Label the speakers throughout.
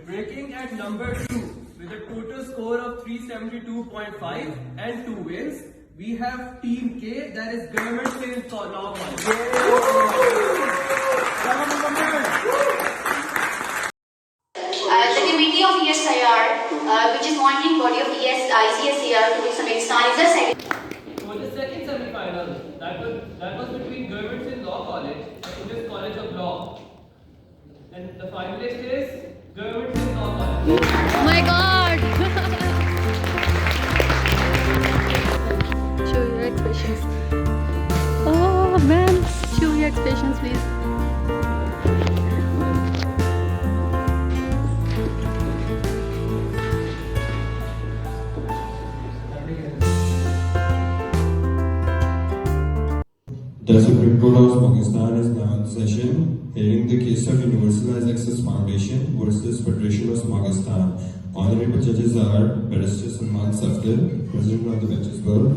Speaker 1: Breaking at number 2 with a total score of 372.5 and 2 wins, we have Team K, that is Government Sales Law College.
Speaker 2: The Committee of ESIR, which is monitoring body of ICSIR to Pakistan, is the second.
Speaker 1: For the second semi-final, that was between Government Sales Law College and Indian College of Law. And the finalist is Government Sales Law College.
Speaker 3: Oh my God! Show your expressions. Oh man, show your expressions, please.
Speaker 4: The Supreme Court of Pakistan is now in session, hearing the case of Universalized Access Foundation versus Federation of Pakistan. Honorable judges are Barrister Salman Safdar, President of the benches were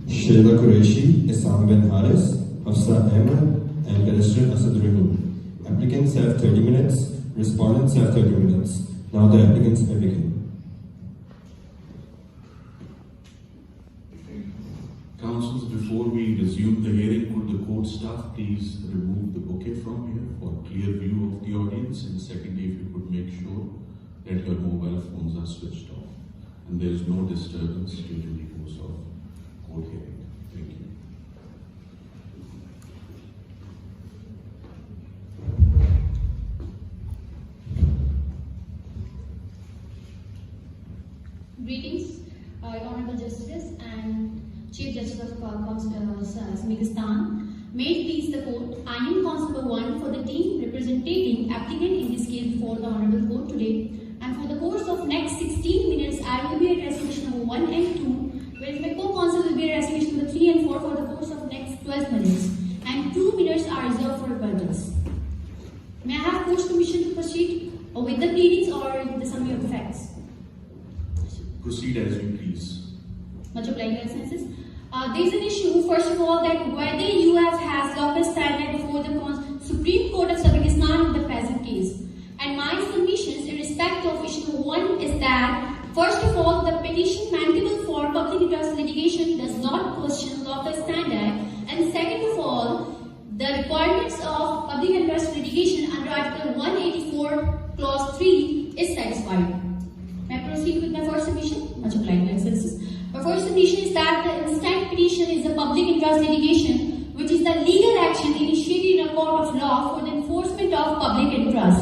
Speaker 4: Sheila Qureshi, Isam bin Haris, Hafsa Ahmed, and Barrister Asad Rahul. Applicants have 30 minutes, respondents have 30 minutes. Now the applicants may begin.
Speaker 5: Councils, before we resume the hearing, could the court staff please remove the bouquet from here for clear view of the audience? And secondly, if you could make sure that your mobile phones are switched off and there is no disturbance during the course of court hearing. Thank you.
Speaker 6: Greetings, Honorable Justice and Chief Justice of Pakistan. May it please the court, I am Constable 1 for the team representing applicant in this case before the Honorable Court today. And for the course of next 16 minutes, I will be addressing issue number 1 and 2, whereas my co-counsel will be addressing issue number 3 and 4 for the course of next 12 minutes. And 2 minutes are reserved for rebuttals. May I have court's permission to proceed with the pleadings or the summary of the facts?
Speaker 5: Proceed as you please.
Speaker 6: Much obliged, Excellencies. There is an issue, first of all, that whether UF has local standard before the Supreme Court of Pakistan in the present case. And my submissions in respect of issue 1 is that, first of all, the petition mandable for public interest litigation does not question local standard. And second of all, the requirements of public interest litigation under Article 184, Clause 3 is satisfied. May I proceed with my first submission? Much obliged, Excellencies. My first submission is that the instant petition is a public interest litigation, which is the legal action initiated in a court of law for the enforcement of public interest.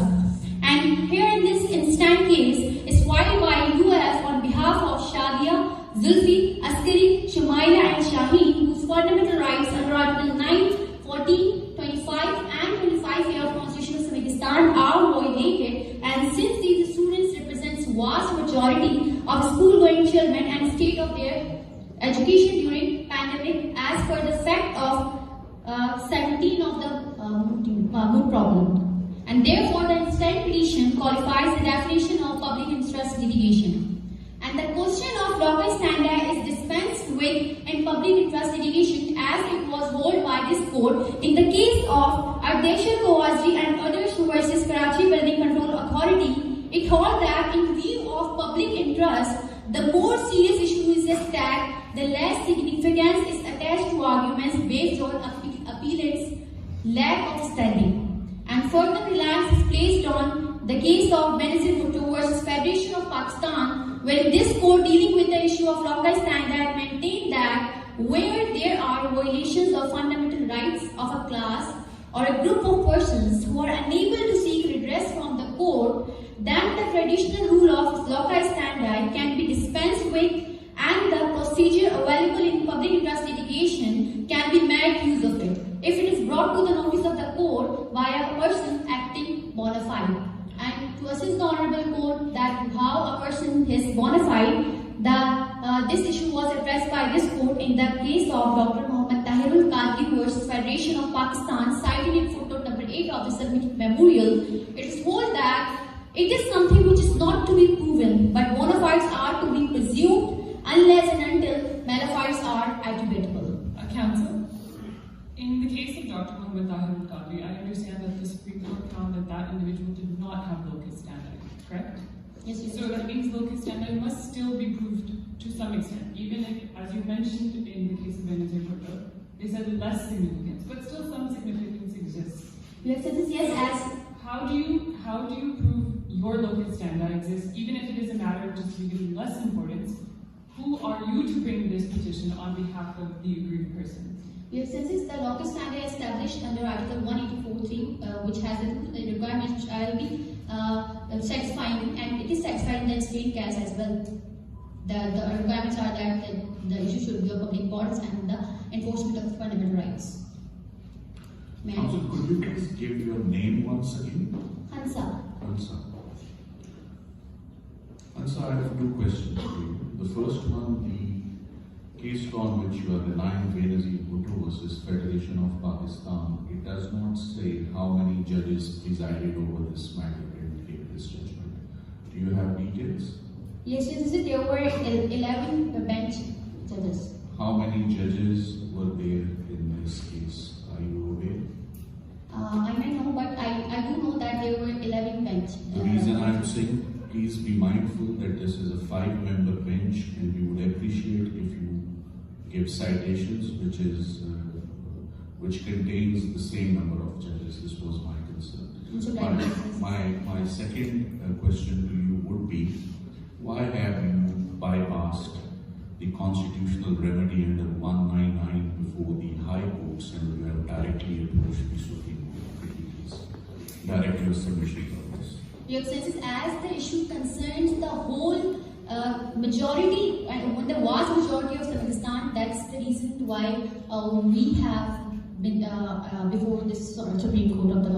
Speaker 6: And here in this instant case is filed by UF on behalf of Shadia, Zulfi, Askari, Shamaila and Shaheen, whose fundamental rights under Article 9, 14, 25 and 25A of Constitution of Pakistan are violated, and since these students represent vast majority of school-going children and state of their education during pandemic as per the fact of 17 of the Moot problem. And therefore the instant petition qualifies the definition of public interest litigation. And the question of local standard is dispensed with in public interest litigation as it was held by this court in the case of Ardeshir Kowazji and others versus Karachi Building Control Authority. It held that in view of public interest, the more serious issue is that the less significance is attached to arguments based on appellant's lack of standing. And further reliance is placed on the case of Benazir Bhutto versus Federation of Pakistan, where this court dealing with the issue of local standard maintained that where there are violations of fundamental rights of a class or a group of persons who are unable to seek redress from the court, then the traditional rule of local standard can be dispensed with and the procedure available in public interest litigation can be made use of it if it is brought to the notice of the court by a person acting bona fide. And to assist the Honorable Court that how a person is bona fide, this issue was addressed by this court in the case of Dr. Muhammad Tahirul Qadri versus Federation of Pakistan, cited in footnote number 8 of the submitted memorial. It is told that it is something which is not to be proven, but bona fides are to be presumed unless and until mala fides are attributable.
Speaker 7: Counsel, in the case of Dr. Muhammad Tahirul Qadri, I understand that the Supreme Court found that that individual did not have local standing, correct?
Speaker 6: Yes, yes.
Speaker 7: So that means locus standi must still be proved to some extent, even if, as you mentioned in the case of Venezuela, they said less significance, but still some significance exists.
Speaker 6: Your Excellencies, yes, as
Speaker 7: How do you prove your locus standi exists, even if it is a matter of just giving less importance? Who are you to bring this petition on behalf of the aggrieved person?
Speaker 6: Your Excellencies, the locus standi is established under Article 184.3, which has the requirements which I will be satisfying, and it is satisfied in the explained case as well. The requirements are that the issue should be of public importance and the enforcement of fundamental rights. May I?
Speaker 5: Counsel, could you please give your name once again?
Speaker 6: Hansa.
Speaker 5: Hansa. Hansa, I have two questions for you. The first one, the case law on which you are relying, Benazir Bhutto versus Federation of Pakistan, it does not say how many judges presided over this matter and gave this judgment. Do you have details?
Speaker 6: Yes, yes, there were 11 bench judges.
Speaker 5: How many judges were there in this case? Are you aware?
Speaker 6: I may know, but I do know that there were 11 bench.
Speaker 5: The reason I'm saying, please be mindful that this is a 5-member bench, and we would appreciate if you give citations which contains the same number of judges. This was my concern. My second question to you would be, why have you bypassed the constitutional remedy under 199 before the High Courts and you have directly approached the Supreme Court? Could you please direct your submission on this?
Speaker 6: Your Excellencies, as the issue concerns the whole majority and the vast majority of Uzbekistan, that's the reason why we have been before this Supreme Court of the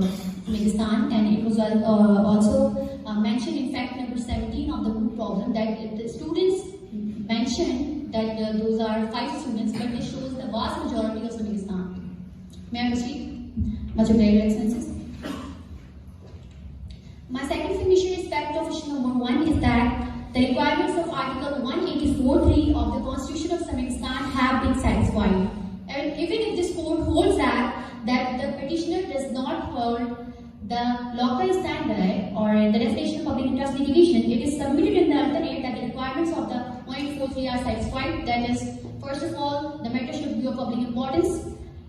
Speaker 6: Uzbekistan, and it was also mentioned in fact number 17 of the Moot problem that the students mentioned that those are 5 students, but it shows the vast majority of Uzbekistan. May I proceed? Much obliged, Your Excellencies. My second submission in respect of issue number 1 is that the requirements of Article 184.3 of the Constitution of Uzbekistan have been satisfied. And even if this court holds that the petitioner does not hold the local standard or the definition of public interest litigation, it is submitted in the alternate that the requirements of the 184.3 are satisfied. That is, first of all, the matter should be of public importance,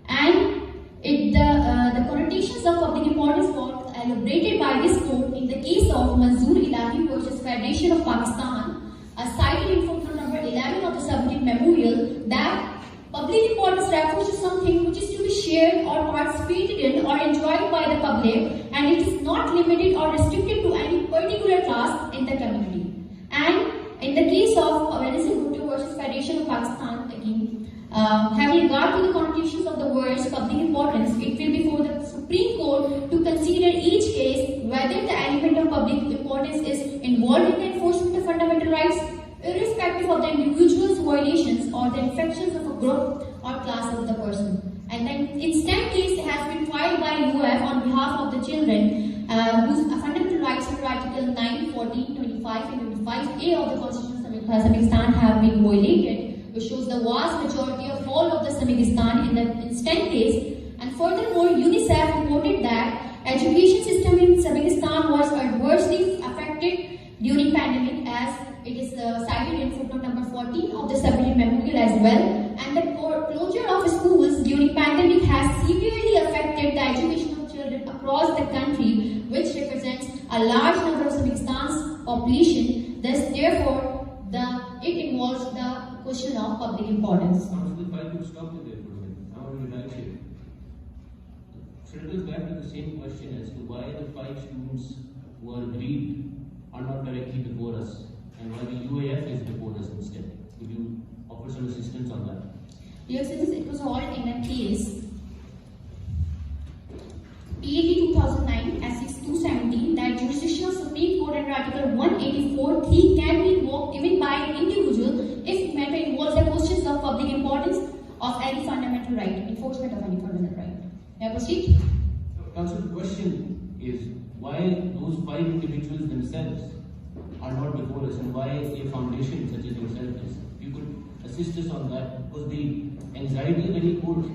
Speaker 6: and the connotations of public importance were elaborated by this court in the case of Manzoor Ilahi versus Federation of Pakistan, cited in footnote number 11 of the submitted memorial, that public importance refers to something which is to be shared or participated in or enjoyed by the public, and it is not limited or restricted to any particular class in the community. And in the case of Benazir Bhutto versus Federation of Pakistan, again, having regard to the connotations of the words public importance, it will be for the Supreme Court to consider each case whether the element of public importance is involved in the enforcement of fundamental rights, irrespective of the individual's violations or the infractions of a group or class of the person. And then instant case has been filed by UF on behalf of the children whose fundamental rights under Article 9, 14, 25 and 25A of the Constitution of Uzbekistan have been violated, which shows the vast majority of all of the Uzbekistan in the instant case. And furthermore, UNICEF reported that education system in Uzbekistan was adversely affected during pandemic, as it is cited in footnote number 14 of the submitted memorial as well. And the closure of schools during pandemic has severely affected the education of children across the country, which represents a large number of Uzbekistan's population. Thus, therefore, it involves the question of public importance.
Speaker 1: If I could stop you there for a minute, I want to relax it. Circles back to the same question as to why the 5 students who are aggrieved are not directly before us, and why the UAF is before us instead. Could you offer some assistance on that?
Speaker 6: Yes, since it was all in a case PAD 2009 S6217 that jurisdiction of Supreme Court under Article 184.3 can be invoked even by an individual if matter involves the questions of public importance of any fundamental right, enforcement of any fundamental right. May I proceed?
Speaker 1: Counsel, the question is why those 5 individuals themselves are not before us, and why a foundation such as yourself is. If you could assist us on that, because the anxiety of any court,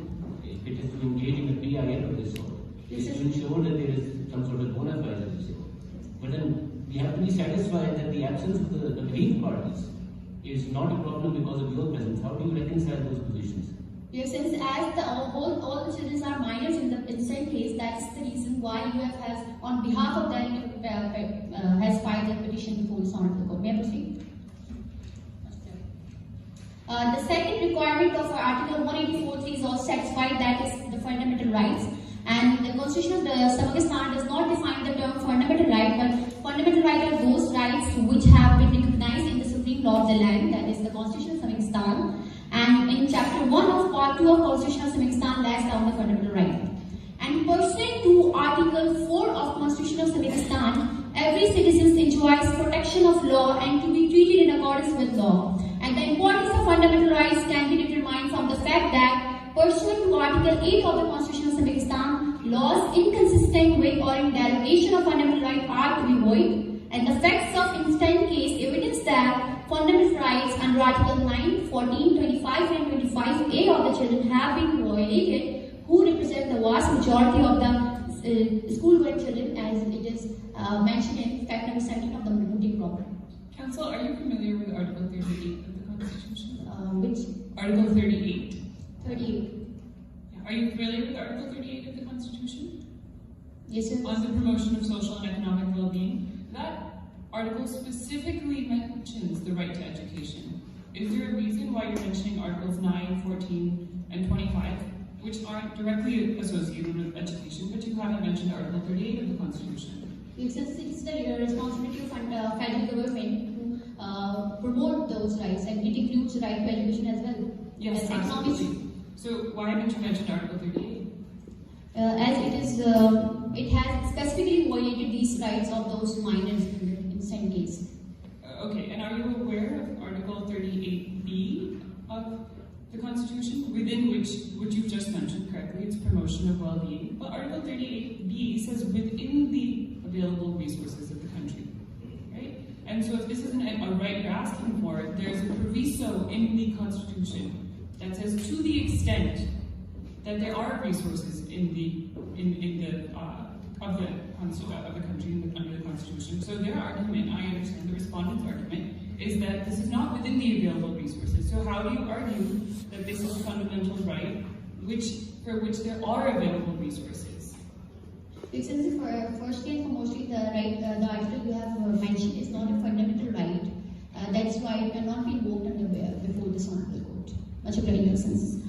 Speaker 1: if it is to engage in a PIL of this sort, is to ensure that there is some sort of bona fide, as you say. But then we have to be satisfied that the absence of the aggrieved parties is not a problem because of your presence. How do you reconcile those positions?
Speaker 6: Your sense, as all the children are minors in the same case, that's the reason why UF has, on behalf of them, has filed a petition before this honorable court. May I proceed? The second requirement of Article 184.3 is also satisfied, that is the fundamental rights. And the Constitution of Pakistan does not define the term fundamental right, but fundamental right are those rights which have been recognized in the supreme law of the land, that is the Constitution of Pakistan. And in Chapter 1 of Part 2 of Constitution of Pakistan lays down the fundamental right. And pursuant to Article 4 of Constitution of Pakistan, every citizen enjoys protection of law and to be treated in accordance with law. And the importance of fundamental rights can be determined from the fact that pursuant to Article 8 of the Constitution of Pakistan, laws inconsistent with or in derogation of fundamental rights are to be void. And the facts of instant case evidence that fundamental rights under Article 9, 14, 25 and 25A of the children have been violated, who represent the vast majority of the school-going children, as it is mentioned in fact number 17 of the mooting program.
Speaker 7: Counsel, are you familiar with Article 38 of the Constitution?
Speaker 6: Which?
Speaker 7: Article 38.
Speaker 6: 38.
Speaker 7: Are you familiar with Article 38 of the Constitution?
Speaker 6: Yes, sir.
Speaker 7: On the promotion of social and economic well-being. That article specifically mentions the right to education. Is there a reason why you're mentioning Articles 9, 14, and 25, which aren't directly associated with education, but you haven't mentioned Article 38 of the Constitution?
Speaker 6: Since it's the responsibility of federal government to promote those rights, and it includes the right to education as well.
Speaker 7: Yes, absolutely. So why haven't you mentioned Article 38?
Speaker 6: As it has specifically violated these rights of those minors in the same case.
Speaker 7: Okay, and are you aware of Article 38B of the Constitution, within which you've just mentioned correctly, it's promotion of well-being, but Article 38B says within the available resources of the country, right? And so if this isn't a right you're asking for, there's a proviso in the Constitution that says to the extent that there are resources of the country under the Constitution. So their argument, I understand the respondent's argument, is that this is not within the available resources. So how do you argue that this is a fundamental right for which there are available resources?
Speaker 6: Because firstly and foremostly, the article you have mentioned is not a fundamental right. That's why it cannot be invoked before this honorable court. Much obliged, Your Excellencies.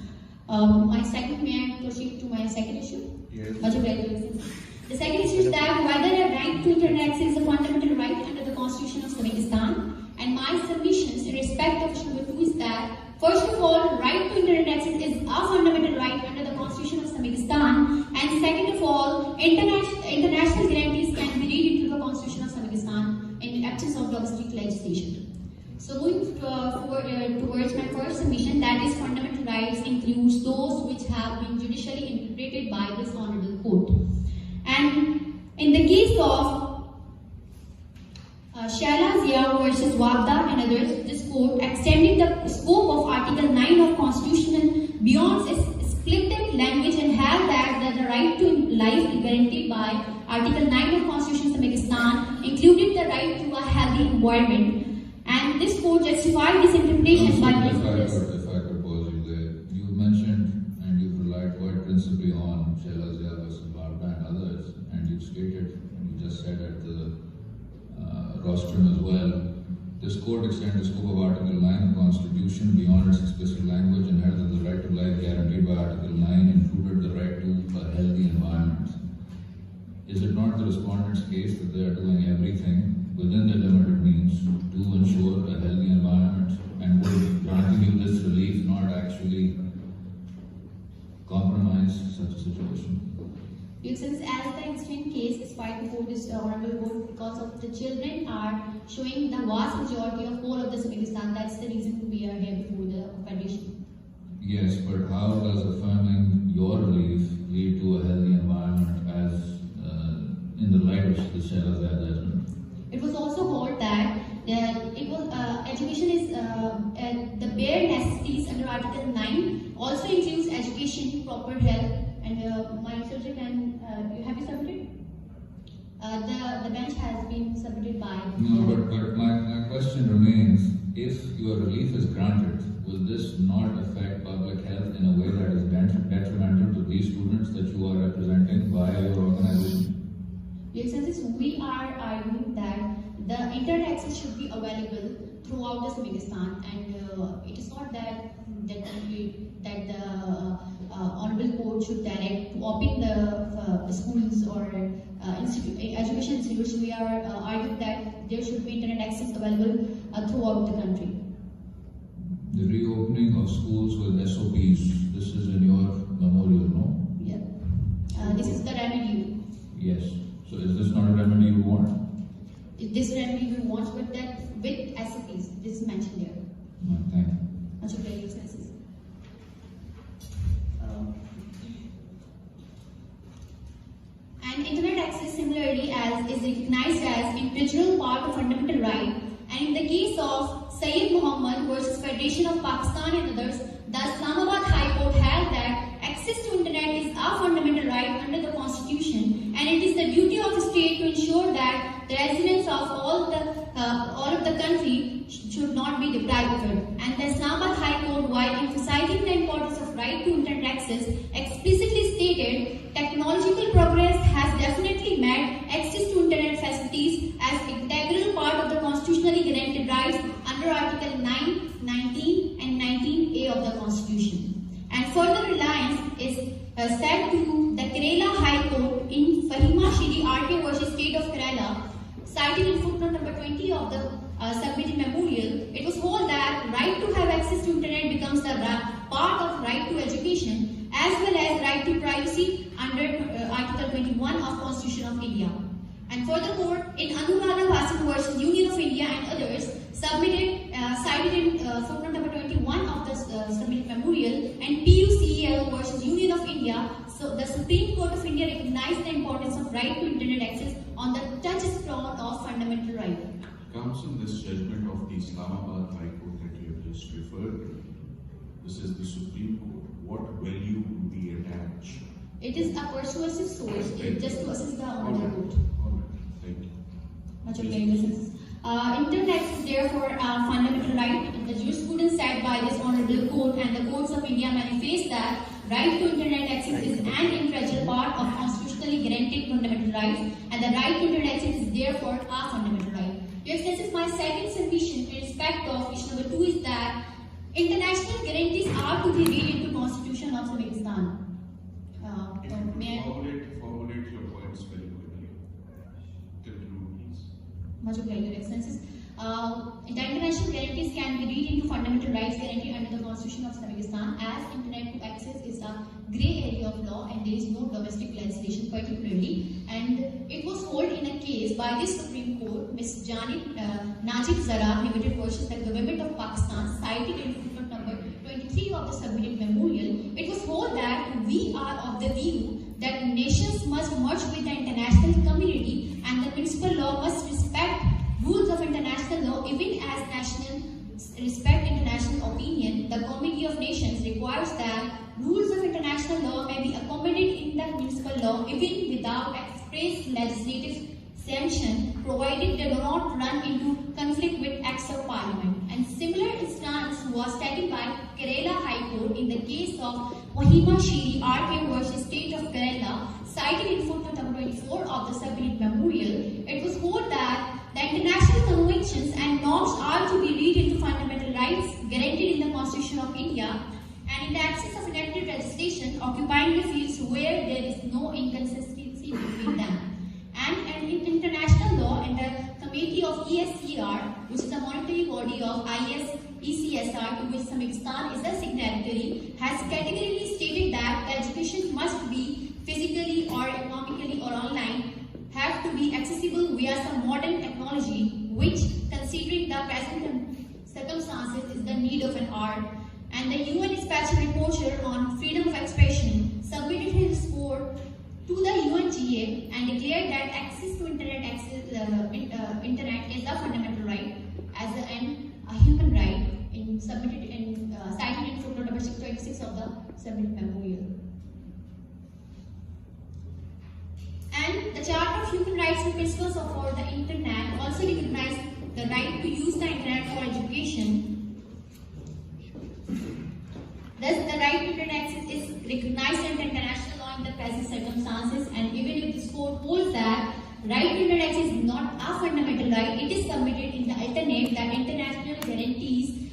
Speaker 6: May I proceed to my second issue?
Speaker 5: Yes.
Speaker 6: Much obliged, Your Excellencies. The second issue is that whether a right to internet access is a fundamental right under the Constitution of Pakistan. And my submissions in respect of issue number 2 is that, first of all, right to internet access is a fundamental right under the Constitution of Pakistan. And second of all, international guarantees can be read into the Constitution of Pakistan in the absence of domestic legislation. So moving towards my first submission, that is fundamental rights includes those which have been judicially interpreted by this honorable court. And in the case of Shaila Zia versus Wagda and others, this court extended the scope of Article 9 of Constitution beyond its explicit language and held that the right to life guaranteed by Article 9 of Constitution of Pakistan included the right to a healthy environment. And this court justified this interpretation by
Speaker 8: if I could pause you there. You mentioned and you've relied quite principally on Shaila Zia versus Wagda and others, and you've stated, and you just said at the rostrum as well, this court extended the scope of Article 9 of the Constitution beyond its explicit language and held that the right to life guaranteed by Article 9 included the right to a healthy environment. Is it not the respondent's case that they are doing everything within the limited means to ensure a healthy environment, and would granting you this relief not actually compromise such a situation?
Speaker 6: Since as the instant case is filed before this honorable court, because of the children are showing the vast majority of whole of the Pakistan, that's the reason we are here before the Federation.
Speaker 8: Yes, but how does affirming your relief lead to a healthy environment as in the light of the Shaila Zia judgment?
Speaker 6: It was also held that education is the bare necessities under Article 9 also includes education, proper health, and my children and you have you submitted? The bench has been submitted by.
Speaker 8: No, but my question remains, if your relief is granted, will this not affect public health in a way that is detrimental to these students that you are representing via your organization?
Speaker 6: Your Excellencies, we are arguing that the internet access should be available throughout the Uzbekistan, and it is not that the Honorable Court should direct to open the schools or education institutions. We are arguing that there should be internet access available throughout the country.
Speaker 8: The reopening of schools with SOPs, this is in your memorial, no?
Speaker 6: Yeah. This is the remedy.
Speaker 8: Yes. So is this not a remedy you want?
Speaker 6: This remedy we want, but that with SOPs, this is mentioned there.
Speaker 8: No, thank you.
Speaker 6: Much obliged, Excellencies. And internet access similarly is recognized as integral part of fundamental right. And in the case of Sayyid Muhammad versus Federation of Pakistan and others, the Islamabad High Court held that access to internet is a fundamental right under the Constitution, and it is the duty of the state to ensure that the residents of all of the country should not be deprived of it. And the Islamabad High Court, while emphasizing the importance of right to internet access, explicitly stated technological progress has definitely made access to internet facilities as integral part of the constitutionally guaranteed rights under Article 9, 19 and 19A of the Constitution. And further reliance is said to the Kerala High Court in Fahima Shiri RK versus State of Kerala, cited in footnote number 20 of the submitted memorial. It was told that right to have access to internet becomes the part of right to education as well as right to privacy under Article 21 of Constitution of India. And furthermore, in Anuradha Vasu versus Union of India and others, cited in footnote number 21 of the submitted memorial, and PUCEL versus Union of India, so the Supreme Court of India recognized the importance of right to internet access on the touchstone of fundamental right.
Speaker 5: Counsel, this judgment of the Islamabad High Court that you have just referred to, this is the Supreme Court. What value do we attach?
Speaker 6: It is a persuasive source just to assist the Honorable Court.
Speaker 5: All right. Thank you.
Speaker 6: Much obliged. Internet is therefore a fundamental right. The jurisprudence set by this Honorable Court and the courts of India manifest that right to internet access is an integral part of constitutionally guaranteed fundamental rights, and the right to internet access is therefore a fundamental right. Your Excellencies, my second submission in respect of issue number 2 is that international guarantees are to be read into Constitution of Uzbekistan. May I
Speaker 5: Formulate your points very quickly. Conclude, please.
Speaker 6: Much obliged, Your Excellencies. The international guarantees can be read into fundamental rights guaranteed under the Constitution of Uzbekistan, as internet to access is a grey area of law and there is no domestic legislation particularly. And it was held in a case by the Supreme Court, Ms. Najib Zara Limited versus the Government of Pakistan, cited in footnote number 23 of the submitted memorial. It was held that we are of the view that nations must merge with the international community and the municipal law must respect rules of international law even as nations respect international opinion. The Committee of Nations requires that rules of international law may be accommodated in the municipal law even without express legislative sanction, provided they do not run into conflict with acts of parliament. And similar instance was taken by Kerala High Court in the case of Fahima Shiri RK versus State of Kerala, cited in footnote number 24 of the submitted memorial. It was held that the international conventions and norms are to be read into fundamental rights guaranteed in the Constitution of India, and in the access of enacted legislation occupying the fields where there is no inconsistency between them. And in international law, and the Committee of ESCR, which is the monetary body of ECSR, to which Uzbekistan is a signatory, has categorically stated that the education must be physically or economically or online, have to be accessible via some modern technology, which, considering the present circumstances, is the need of an hour. And the UN Special Rapporteur on Freedom of Expression submitted his report to the UNGA and declared that access to internet is a fundamental right as a human right, cited in footnote number 626 of the submitted memorial. And the Charter of Human Rights and Principles for the Internet also recognize the right to use the Internet for education. Thus, the right to Internet access is recognized under international law in the present circumstances, and even if this court holds that right to Internet access is not a fundamental right, it is submitted in the alternate that international guarantees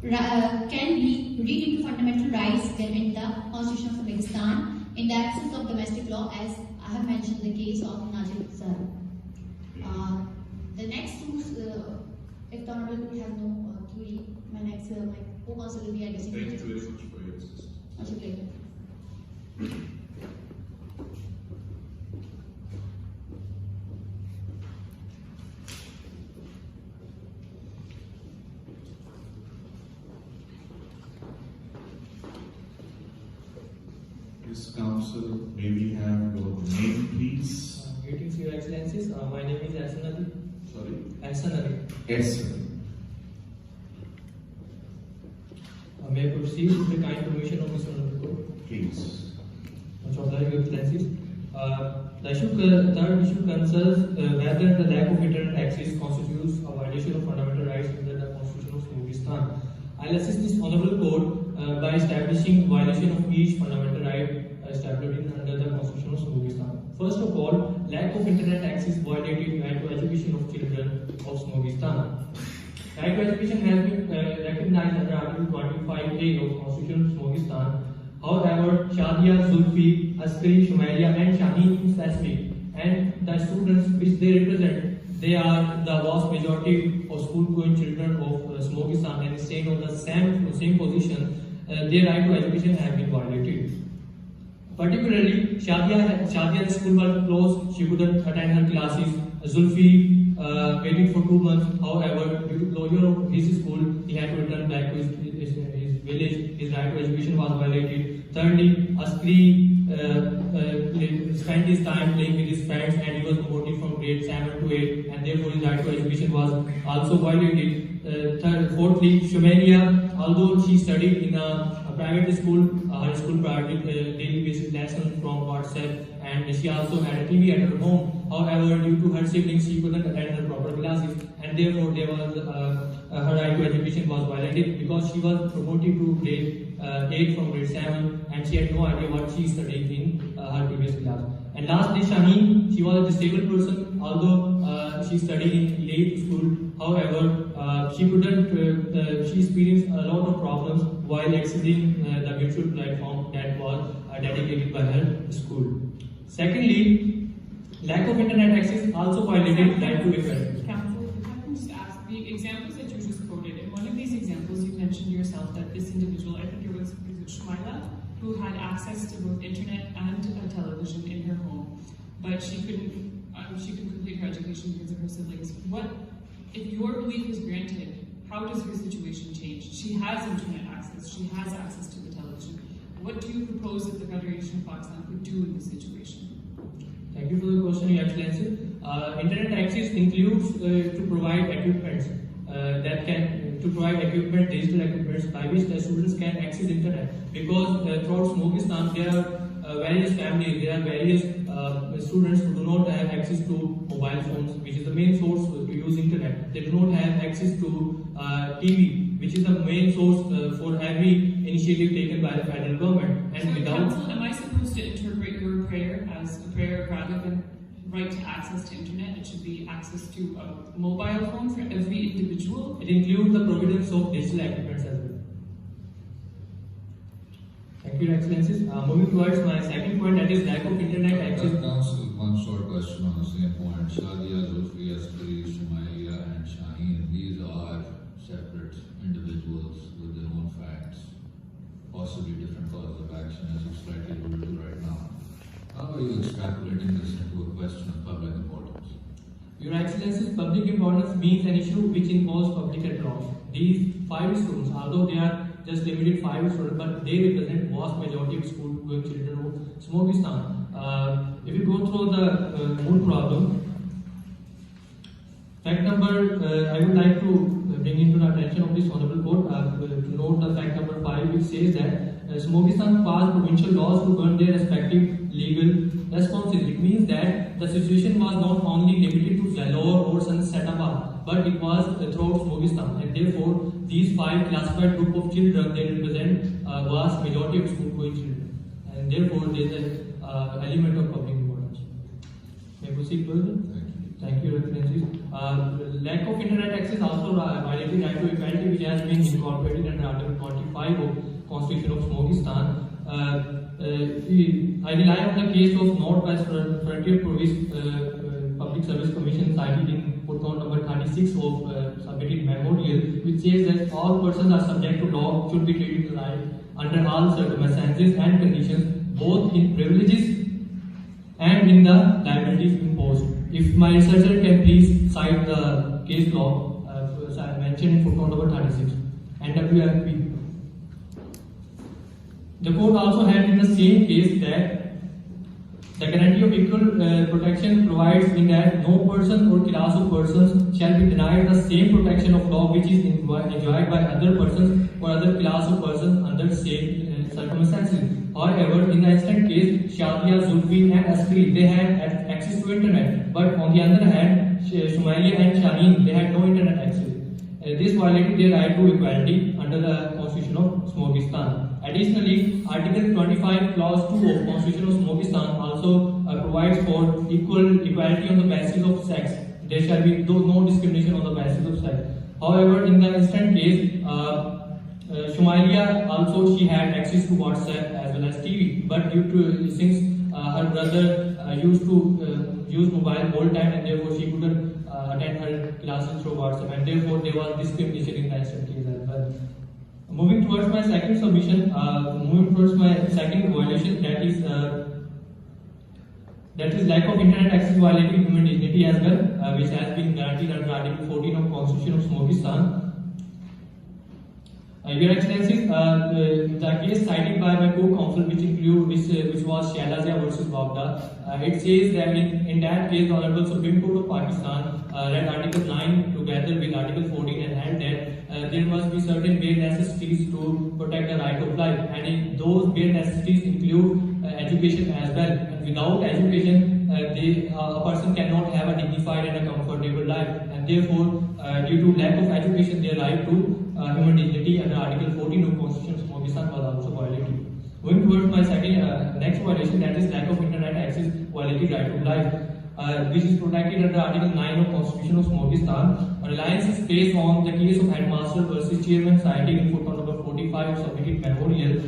Speaker 6: can be read into fundamental rights in the Constitution of Uzbekistan in the absence of domestic law, as I have mentioned the case of Najib sir. The next two, if the Honorable Court has no query, my co-counsel will be addressing.
Speaker 5: Thank you very much for your assistance.
Speaker 6: Much a pleasure.
Speaker 5: Miss Counsel, may we have your name, please?
Speaker 9: Greetings, Your Excellencies. My name is Ahsan Ali.
Speaker 5: Sorry?
Speaker 9: Ahsan Ali.
Speaker 5: Yes.
Speaker 9: May I proceed with the kind permission of Mr. Honorable Court?
Speaker 5: Please.
Speaker 9: Much obliged, Your Excellencies. The third issue concerns whether the lack of internet access constitutes a violation of fundamental rights under the Constitution of Uzbekistan. I'll assist this Honorable Court by establishing violation of each fundamental right established under the Constitution of Uzbekistan. First of all, lack of internet access violated right to education of children of Uzbekistan. Right to education has been recognized under Article 25A of Constitution of Uzbekistan. However, Shadia, Zulfi, Askari, Shumailia and Shaheen specific, and the students which they represent, they are the vast majority of school-going children of Uzbekistan and staying on the same position. Their right to education have been violated. Particularly, Shadia's school was closed, she couldn't attend her classes. Zulfi waited for 2 months, however, due to closure of his school, he had to return back to his village, his right to education was violated. Thirdly, Askari spent his time playing with his friends and he was promoted from grade 7 to 8 and therefore his right to education was also violated. Fourthly, Shumailia, although she studied in a private school, her school provided daily basis lessons from WhatsApp and she also had a TV at her home. However, due to her siblings, she couldn't attend her proper classes and therefore her right to education was violated because she was promoted to grade 8 from grade 7 and she had no idea what she studied in her previous class. And lastly, Shaheen, she was a disabled person, although she studied in late school. However, she experienced a lot of problems while accessing the virtual platform that was dedicated by her school. Secondly, lack of internet access also violated right to difference.
Speaker 7: Counsel, if I can just ask, the examples that you just quoted, in one of these examples you mentioned yourself that this individual, I think it was Shumaila, who had access to both internet and a television in her home, but she couldn't complete her education because of her siblings. What, if your belief is granted, how does her situation change? She has internet access, she has access to the television. What do you propose that the Federation of Pakistan could do in this situation?
Speaker 9: Thank you for the question, Your Excellency. Internet access includes to provide equipments digital equipments by which the students can access internet. Because throughout Uzbekistan there are various families, there are various students who do not have access to mobile phones, which is the main source to use internet. They do not have access to TV, which is the main source for every initiative taken by the federal government. And
Speaker 7: so,
Speaker 9: without
Speaker 7: Counsel, am I supposed to interpret your prayer as a prayer rather than right to access to internet? It should be access to a mobile phone for every individual.
Speaker 9: It includes the providence of digital equipments as well. Thank you, Your Excellencies. Moving towards my second point, that is lack of internet access.
Speaker 8: Counsel, one short question on the same point. Shadia, Zulfi, Askari, Shumailia, and Shaheen, these are separate individuals with their own facts, possibly different causes of action, as you slightly alluded to right now. How are you extrapolating this into a question of public importance?
Speaker 9: Your Excellencies, public importance means an issue which involves public at large. These 5 students, although they are just limited 5 students, but they represent vast majority of school-going children of Uzbekistan. If you go through the Moot problem, fact number, I would like to bring into the attention of this Honorable Court to note the fact number 5, which says that Uzbekistan passed provincial laws to govern their respective legal responses. It means that the situation was not only limited to Zalor or Setabad, but it was throughout Smogistan, and therefore these 5 classified group of children, they represent a vast majority of school-going children, and therefore there is an element of public importance. May I proceed further? Thank you, Your Excellencies. Lack of internet access also violating right to equality, which has been incorporated under Article 25 of Constitution of Smogistan. I rely on the case of Northwest Frontier Province Public Service Commission cited in footnote number 36 of submitted memorial, which says that all persons are subject to law should be treated alike under all circumstances and conditions, both in privileges and in the liabilities imposed. If my researcher can please cite the case law mentioned in footnote number 36, NWFP. The court also held in the same case that the guarantee of equal protection provides in that no person or class of persons shall be denied the same protection of law which is enjoyed by other persons or other class of persons under same circumstances. However, in the instant case, Shadia, Zulfi and Asri, they had access to internet, but on the other hand, Shumailia and Shaheen, they had no internet access. This violated their right to equality under the Constitution of Smogistan. Additionally, Article 25 Clause 2 of Constitution of Smogistan also provides for equality on the basis of sex. There shall be no discrimination on the basis of sex. However, in the instant case, Shumailia also she had access to WhatsApp as well as TV, but since her brother used to use mobile all time, and therefore she couldn't attend her classes through WhatsApp, and therefore there was discrimination in the instant case as well. Moving towards my second submission, moving towards my second violation, that is lack of internet access violating human dignity as well, which has been guaranteed under Article 14 of Constitution of Smogistan. Your Excellencies, the case cited by my co-counsel, which was Shailazia versus Wagda, it says that in that case, the Honorable Supreme Court of Pakistan read Article 9 together with Article 14 and held that there must be certain bare necessities to protect the right of life, and those bare necessities include education as well. And without education, a person cannot have a dignified and a comfortable life, and therefore, due to lack of education, their right to human dignity under Article 14 of Constitution of Smogistan was also violated. Going towards my second next violation, that is lack of internet access violating right to life, which is protected under Article 9 of Constitution of Smogistan. Reliance is based on the case of Headmaster versus Chairman cited in footnote number 45 of submitted memorial,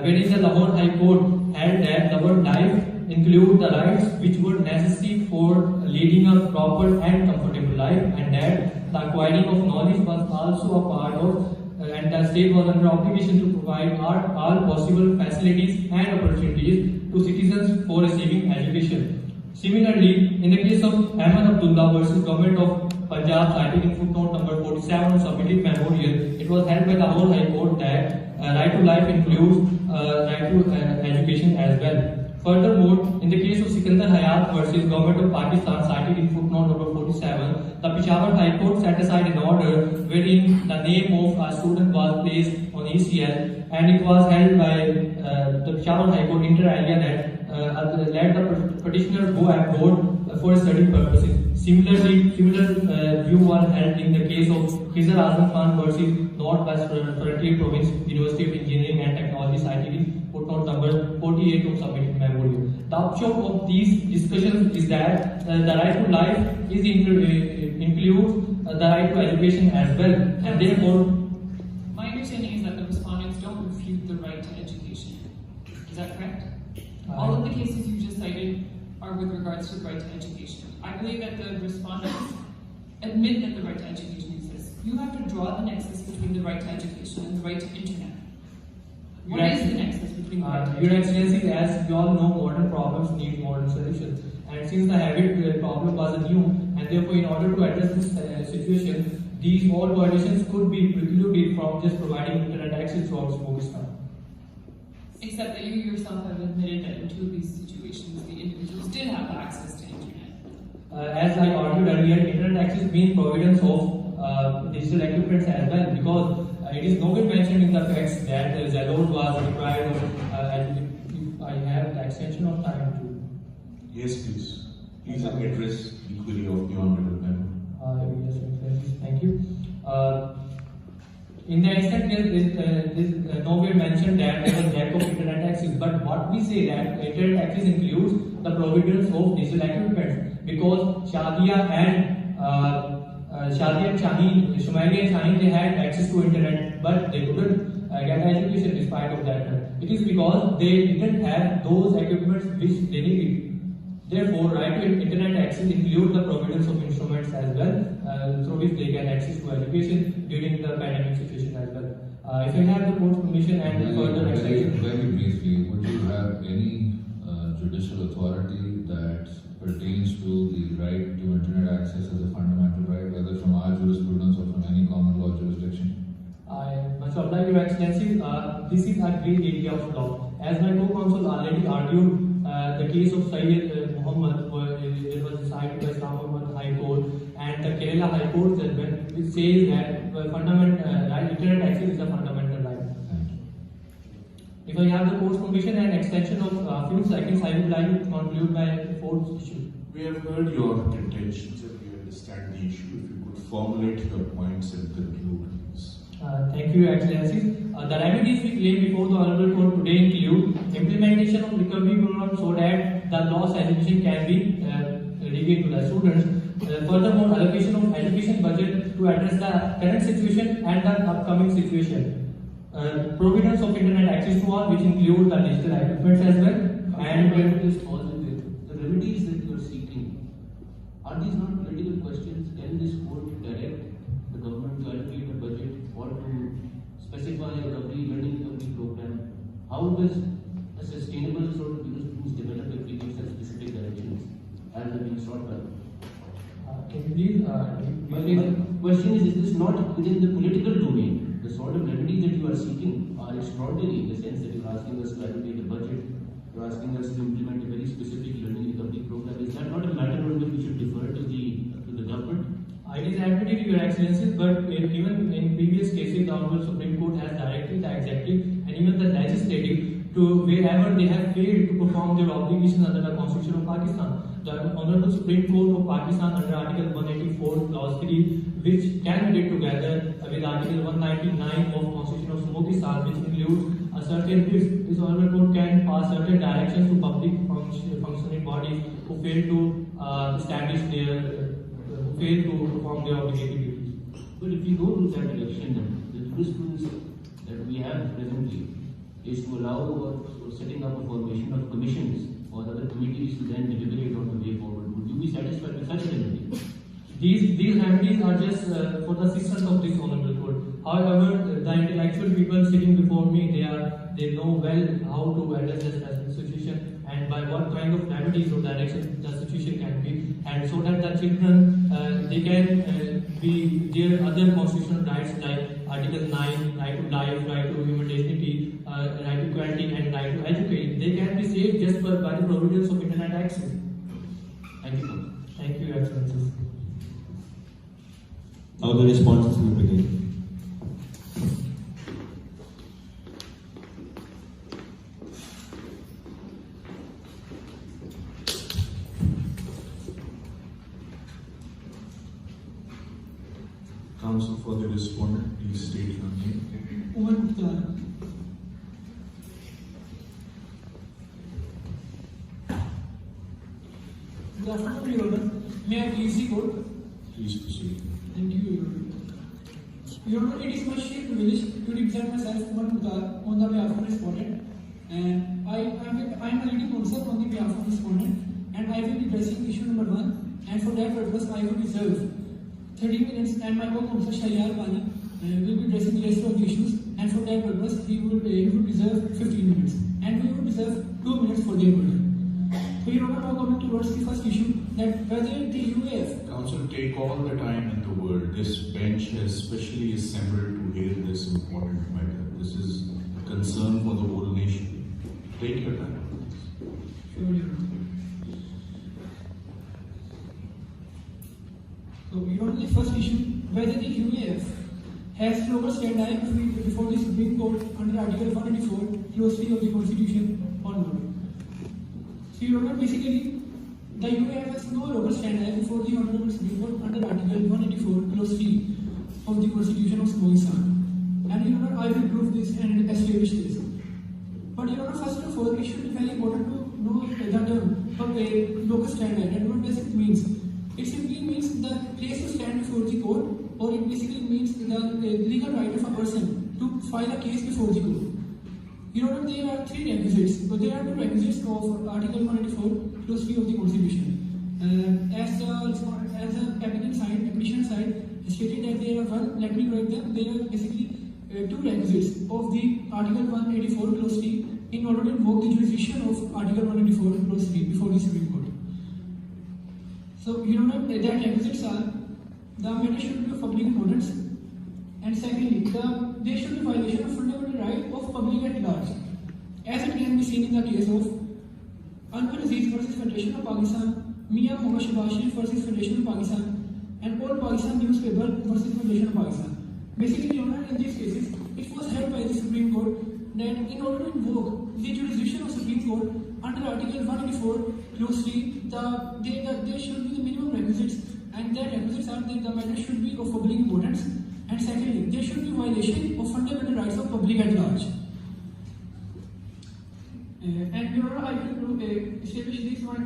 Speaker 9: wherein the Lahore High Court held that the word life include the rights which were necessary for leading a proper and comfortable life, and that the acquiring of knowledge was also a part of, and the state was under obligation to provide all possible facilities and opportunities to citizens for receiving education. Similarly, in the case of Ahmed Abdullah versus Government of Panjnad cited in footnote number 47 of submitted memorial, it was held by the whole High Court that right to life includes right to education as well. Furthermore, in the case of Sikandar Hayat versus Government of Pakistan cited in footnote number 47, the Peshawar High Court set aside an order wherein the name of a student was placed on ECL, and it was held by the Peshawar High Court inter alia that let the petitioner go abroad for study purposes. Similar view was held in the case of Khizr Azam Khan versus Northwest Frontier Province University of Engineering and Technology cited in footnote number 48 of submitted memorial. The upshot of these discussions is that the right to life includes the right to education as well, and therefore,
Speaker 7: my understanding is that the respondents don't refute the right to education. Is that correct? All of the cases you just cited are with regards to the right to education. I believe that the respondents admit that the right to education exists. You have to draw the nexus between the right to education and the right to internet. What is the nexus between the right to
Speaker 9: Your
Speaker 7: education?
Speaker 9: Excellency, as you all know, modern problems need modern solutions. And since the habit problem was new, and therefore in order to address this situation, these all violations could be precluded from just providing internet access throughout Smogistan.
Speaker 7: Except that you yourself have admitted that in two of these situations, the individuals did have access to internet.
Speaker 9: As I argued earlier, internet access means providence of digital equipment as well, because it is nowhere mentioned in the facts that Zalor was required of I have the extension of time to.
Speaker 5: Yes, please. Please address the query of the honorable member.
Speaker 9: Yes, Excellencies, thank you. In the instant case, this nowhere mentioned that there was lack of internet access, but what we say that internet access includes the providence of digital equipment, because Shadiya and Shaheen, Shumaili and Shaheen, they had access to internet, but they couldn't get education despite of that. It is because they didn't have those equipments which they needed. Therefore, right to internet access includes the providence of instruments as well, through which they get access to education during the pandemic situation as well. If you have the court's permission and further extension.
Speaker 8: Very briefly, would you have any judicial authority that pertains to the right to internet access as a fundamental right, whether from our jurisprudence or from any common law jurisdiction?
Speaker 9: I must apply, Your Excellency. This is a great area of law. As my co-counsel already argued, the case of Sayyid Muhammad, it was decided by Islamabad High Court and the Kerala High Court judgment, which says that internet access is a fundamental right. If I have the court's permission and extension of few seconds, I would like to conclude my fourth issue.
Speaker 5: We have heard your contentions and we understand the issue. If you could formulate your points and conclude, please.
Speaker 9: Thank you, Your Excellencies. The remedies we claim before the Honorable Court today include implementation of recovery program so that the lost education can be regained to the students. Furthermore, allocation of education budget to address the current situation and the upcoming situation. Providence of internet access to all, which include the digital equipment as well. And
Speaker 1: the remedies that you are seeking, are these not political questions? Can this court direct the government to allocate a budget or to specify a learning recovery program? How does a sustainable sort of jurisprudence develop if we give such specific directions as are being sought by?
Speaker 9: Can you please?
Speaker 1: My question is this not within the political domain? The sort of remedies that you are seeking are extraordinary in the sense that you are asking us to allocate a budget, you are asking us to implement a very specific learning recovery program. Is that not a matter on which we should defer to the government?
Speaker 9: It is admitted, Your Excellencies, but even in previous cases, the Honorable Supreme Court has directed the executive and even the legislative to wherever they have failed to perform their obligations under the Constitution of Pakistan. The Honorable Supreme Court of Pakistan under Article 184 Clause 3, which can be read together with Article 199 of Constitution of Pakistan, which includes a certain this Honorable Court can pass certain directions to public functioning bodies who fail to establish their fail to perform their obligatory duties.
Speaker 1: But if we go to that direction, then the jurisprudence that we have presently is to allow for setting up a formation of commissions or other committees to then deliberate on the way forward. Would you be satisfied with such a remedy?
Speaker 9: These remedies are just for the assistance of this Honorable Court. However, the intellectual people sitting before me, they know well how to address this situation and by what kind of remedies or direction the situation can be, and so that the children they can be their other constitutional rights like Article 9, right to life, right to human dignity, right to equality, and right to educate. They can be saved just by the providence of internet access.
Speaker 1: Thank you.
Speaker 9: Thank you, Your Excellencies.
Speaker 4: Now the responses will begin.
Speaker 5: Counsel for the respondent, please state your name.
Speaker 10: Good afternoon, Your Honor. May I please the court?
Speaker 5: Please proceed.
Speaker 10: Thank you, Your Honor. Your Honor, it is my sheer privilege to represent myself on the behalf of respondent, and I am a leading counsel on the behalf of respondent, and I will be addressing issue number 1, and for that purpose I will reserve 30 minutes, and my co-counsel Shahyar Pani will be addressing the rest of the issues, and for that purpose he will reserve 15 minutes, and we will reserve 2 minutes for the rebuttal. So, Your Honor, now coming towards the first issue, that whether the UAF...
Speaker 5: Counsel, take all the time in the world. This bench has specially assembled to hear this important matter. This is a concern for the whole nation. Take your time.
Speaker 10: Sure, Your Honor. So, Your Honor, the first issue, whether the UAF has local stand before the Supreme Court under Article 184, Clause 3 of the Constitution or not. So, Your Honor, basically, the UAE has no local stand as before the Honorable Supreme Court under Article 184, Clause 3 of the Constitution of Pakistan. And Your Honor, I will prove this and establish this. But Your Honor, first of all, it should be very important to know the term local stand act and what does it mean. It simply means the place to stand before the court, or it basically means the legal right of a person to file a case before the court. Your Honor, there are three requisites. There are two requisites of Article 184, Clause 3 of the Constitution. As the applicant side, petitioner side stated that there are one, let me write them, there are basically two requisites of the Article 184, Clause 3 in order to invoke the jurisdiction of Article 184, Clause 3 before the Supreme Court. So, Your Honor, that requisites are the matter should be of public importance, and secondly, there should be violation of fundamental right of public at large, as it can be seen in the case of Anwar Aziz versus Federation of Pakistan, Mia Mohammed Shahbaz Sharif versus Federation of Pakistan, and All Pakistan newspaper versus Federation of Pakistan. Basically, Your Honor, in these cases, it was held by the Supreme Court that in order to invoke the jurisdiction of Supreme Court under Article 184, Clause 3, there should be the minimum requisites, and that requisites are that the matter should be of public importance, and secondly, there should be violation of fundamental rights of public at large. And Your Honor, I will establish this one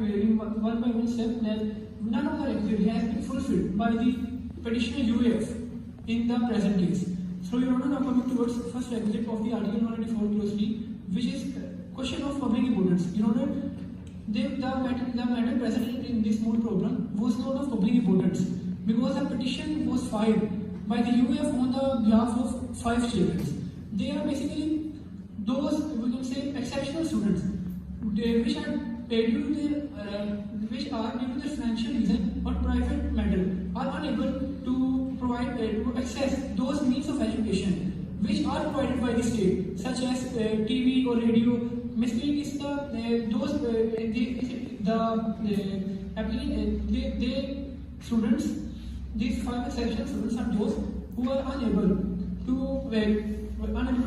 Speaker 10: by one step that none of the requisites has been fulfilled by the petitioner UAF in the present case. So Your Honor, now coming towards the first requisite of the Article 184 Clause 3, which is question of public importance. Your Honor, the matter present in this Moot problem was not of public importance because the petition was filed by the UAF on the behalf of 5 children. They are basically those, we can say, exceptional students which are due to their financial reason or private matter are unable to provide to access those means of education which are provided by the state, such as TV or radio. Basically, it's these 5 exceptional students are those who are unable to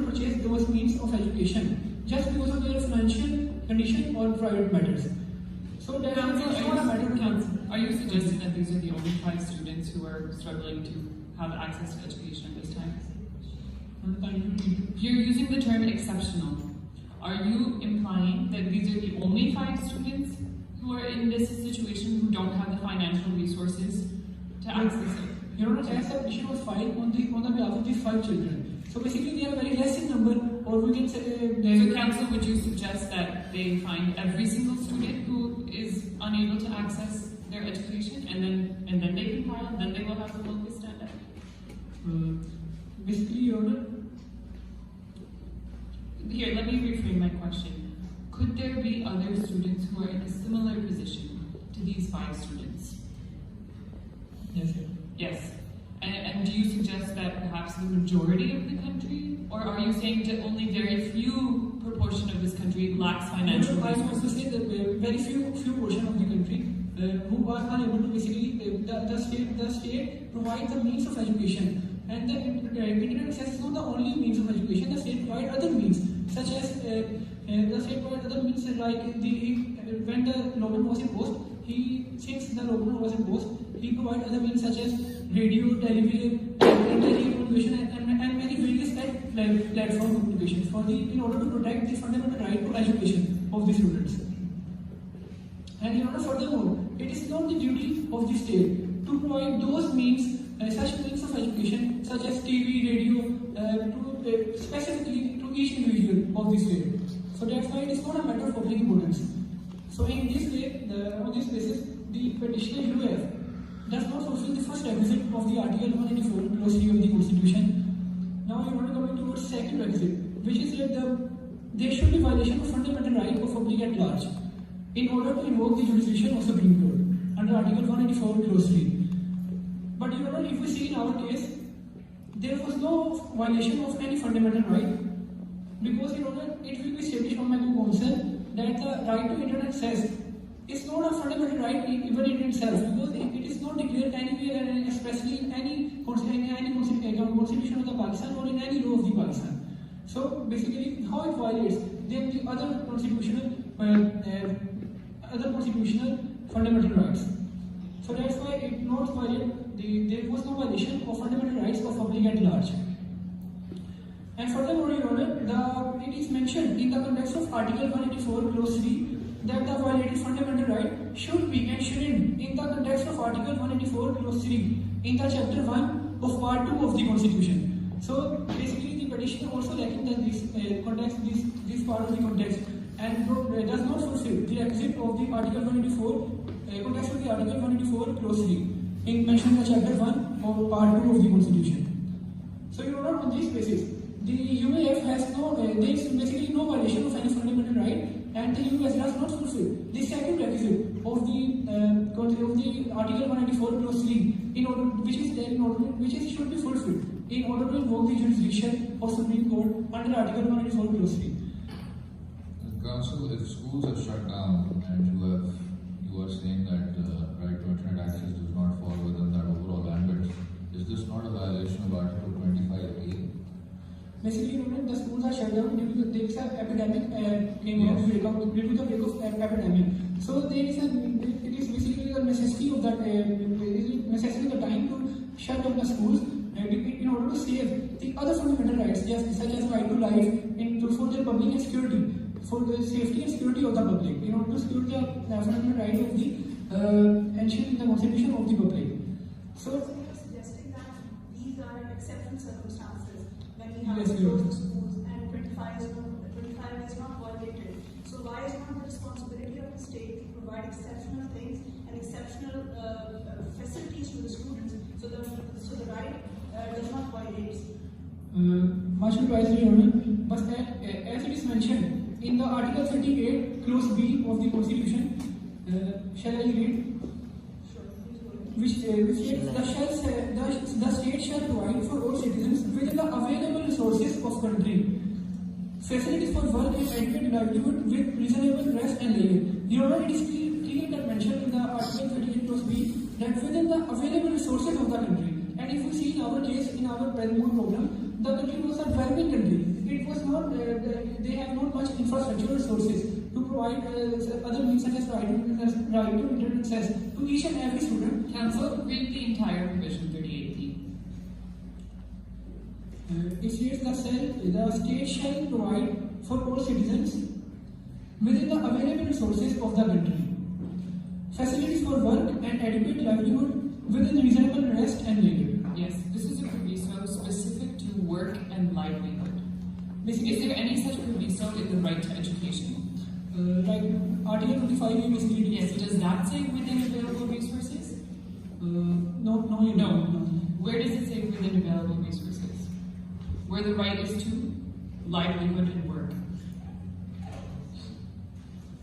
Speaker 10: purchase those means of education just because of their financial condition or private matters. So that is not a matter of counsel.
Speaker 7: Are you suggesting that these are the only 5 students who are struggling to have access to education at this time? You're using the term exceptional. Are you implying that these are the only 5 students who are in this situation who don't have the financial resources to access it?
Speaker 10: Your Honor, as the petition was filed on the behalf of these 5 children. So basically, they are very less in number, or we can say.
Speaker 7: So, counsel, would you suggest that they find every single student who is unable to access their education, and then they can file, then they will have the local standard?
Speaker 10: Basically, Your Honor.
Speaker 7: Here, let me reframe my question. Could there be other students who are in a similar position to these 5 students?
Speaker 10: Yes, sir.
Speaker 7: Yes. And do you suggest that perhaps the majority of the country, or are you saying that only very few proportion of this country lacks financial resources?
Speaker 10: I want to say that very few portion of the country who are unable to basically the state provides the means of education, and the internet access is not the only means of education. The state provides other means, such as the state provides other means like when the lockdown was imposed. Since the lockdown was imposed, he provided other means such as radio, television, and telecommunication, and many various platform communications in order to protect the fundamental right to education of the students. And Your Honor, furthermore, it is not the duty of the state to provide those means, such means of education, such as TV, radio, specifically to each individual of the state. So that's why it is not a matter of public importance. So in this way, on this basis, the petitioner UF does not fulfill the first requisite of the Article 184, Clause 3 of the Constitution. Now you want to come towards second requisite, which is that there should be violation of fundamental right of public at large in order to invoke the jurisdiction of Supreme Court under Article 184, Clause 3. But Your Honor, if we see in our case, there was no violation of any fundamental right, because Your Honor, it will be established on my co-counsel that the right to internet access is not a fundamental right even in itself, because it is not declared anywhere, especially in any constitution of the Pakistan or in any law of the Pakistan. So basically, how it violates then the other constitutional fundamental rights. So that's why it not violate there was no violation of fundamental rights of public at large. And furthermore, Your Honor, it is mentioned in the context of Article 184, Clause 3, that the violated fundamental right should be and shouldn't in the context of Article 184, Clause 3, in the Chapter 1 of Part 2 of the Constitution. So basically, the petitioner also lacking this context, this part of the context, and does not fulfill the requisite of the Article 184, context of the Article 184, Clause 3, in mentioned in the Chapter 1 or Part 2 of the Constitution. So, Your Honor, on this basis, the UAF has there is basically no violation of any fundamental right, and the UAF does not fulfill the second requisite of the Article 184, Clause 3, in order which should be fulfilled in order to invoke the jurisdiction of Supreme Court under Article 184, Clause 3.
Speaker 8: Counsel, if schools are shut down and you are saying that right to internet access does not fall within that overall ambit, is this not a violation of Article 25A?
Speaker 10: Basically, the schools are shut down due to there is an epidemic due to the break of epidemic. So it is basically the necessity of that necessity of the time to shut down the schools in order to save the other fundamental rights, such as right to life, for the public and security, for the safety and security of the public, in order to secure the fundamental right of the ensuring the constitution of the public. So
Speaker 11: you're suggesting that these are exceptional circumstances when we have
Speaker 10: yes,
Speaker 11: closed schools and 25 is not violated. So why is not the responsibility of the state to provide exceptional things and exceptional facilities to the students so the right does not violate?
Speaker 10: Much advisory, Your Honor, but as it is mentioned in the Article 38, Clause B of the Constitution, shall I read? Which states the state shall provide for all citizens within the available resources of country facilities for work and adequate livelihood with reasonable rest and leisure. Your Honor, it is clearly that mentioned in the Article 38 Clause B that within the available resources of the country. And if you see in our case, in our present problem, the country was a developing country. It was not, they have not much infrastructure resources to provide other means such as right to internet access to each and every student.
Speaker 7: Counsel, read the entire provision 38B.
Speaker 10: It states the state shall provide for all citizens within the available resources of the country facilities for work and adequate livelihood within reasonable rest and leisure.
Speaker 7: Yes, this is a proviso specific to work and livelihood. Is there any such proviso in the right to education?
Speaker 10: Like Article 25 basically.
Speaker 7: Yes, does that say within available resources?
Speaker 10: No.
Speaker 7: Where does it say within available resources? Where the right is to livelihood and work.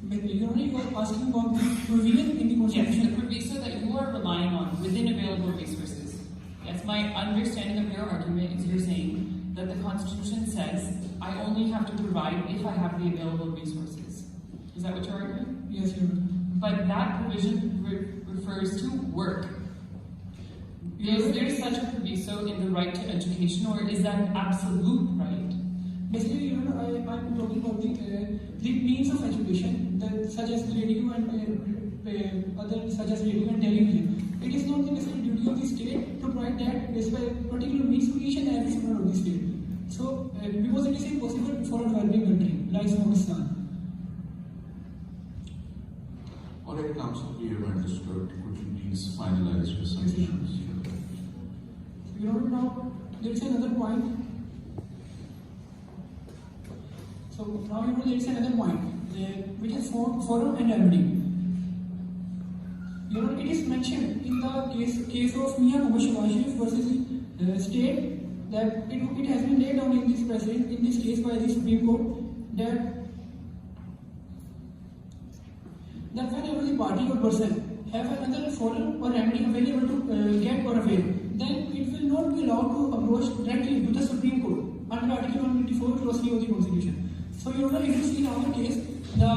Speaker 10: You're only asking about the provision in the Constitution.
Speaker 7: Yes, the proviso that you are relying on within available resources. Yes, my understanding of your argument is you're saying that the Constitution says I only have to provide if I have the available resources. Is that what you're arguing?
Speaker 10: Yes, Your Honor.
Speaker 7: But that provision refers to work. Is there such a proviso in the right to education, or is that an absolute right?
Speaker 10: Basically, Your Honor, I'm talking about the means of education, such as radio and other such as radio and television. It is not the necessary duty of the state to provide that particular means to each and every student of the state. So, because it is impossible for a developing country like Pakistan.
Speaker 5: Alright, Counsel, we have understood. Could you please finalize your submissions?
Speaker 10: Your Honor, now there is another point. So now there is another point, which is forum and remedy. Your Honor, it is mentioned in the case of Mia Mubashir versus state that it has been laid down in this precedent, in this case by the Supreme Court, that whenever the party or person have another forum or remedy available to get or avail, then it will not be allowed to approach directly to the Supreme Court under Article 184 Clause 3 of the Constitution. So, Your Honor, if you see in our case, the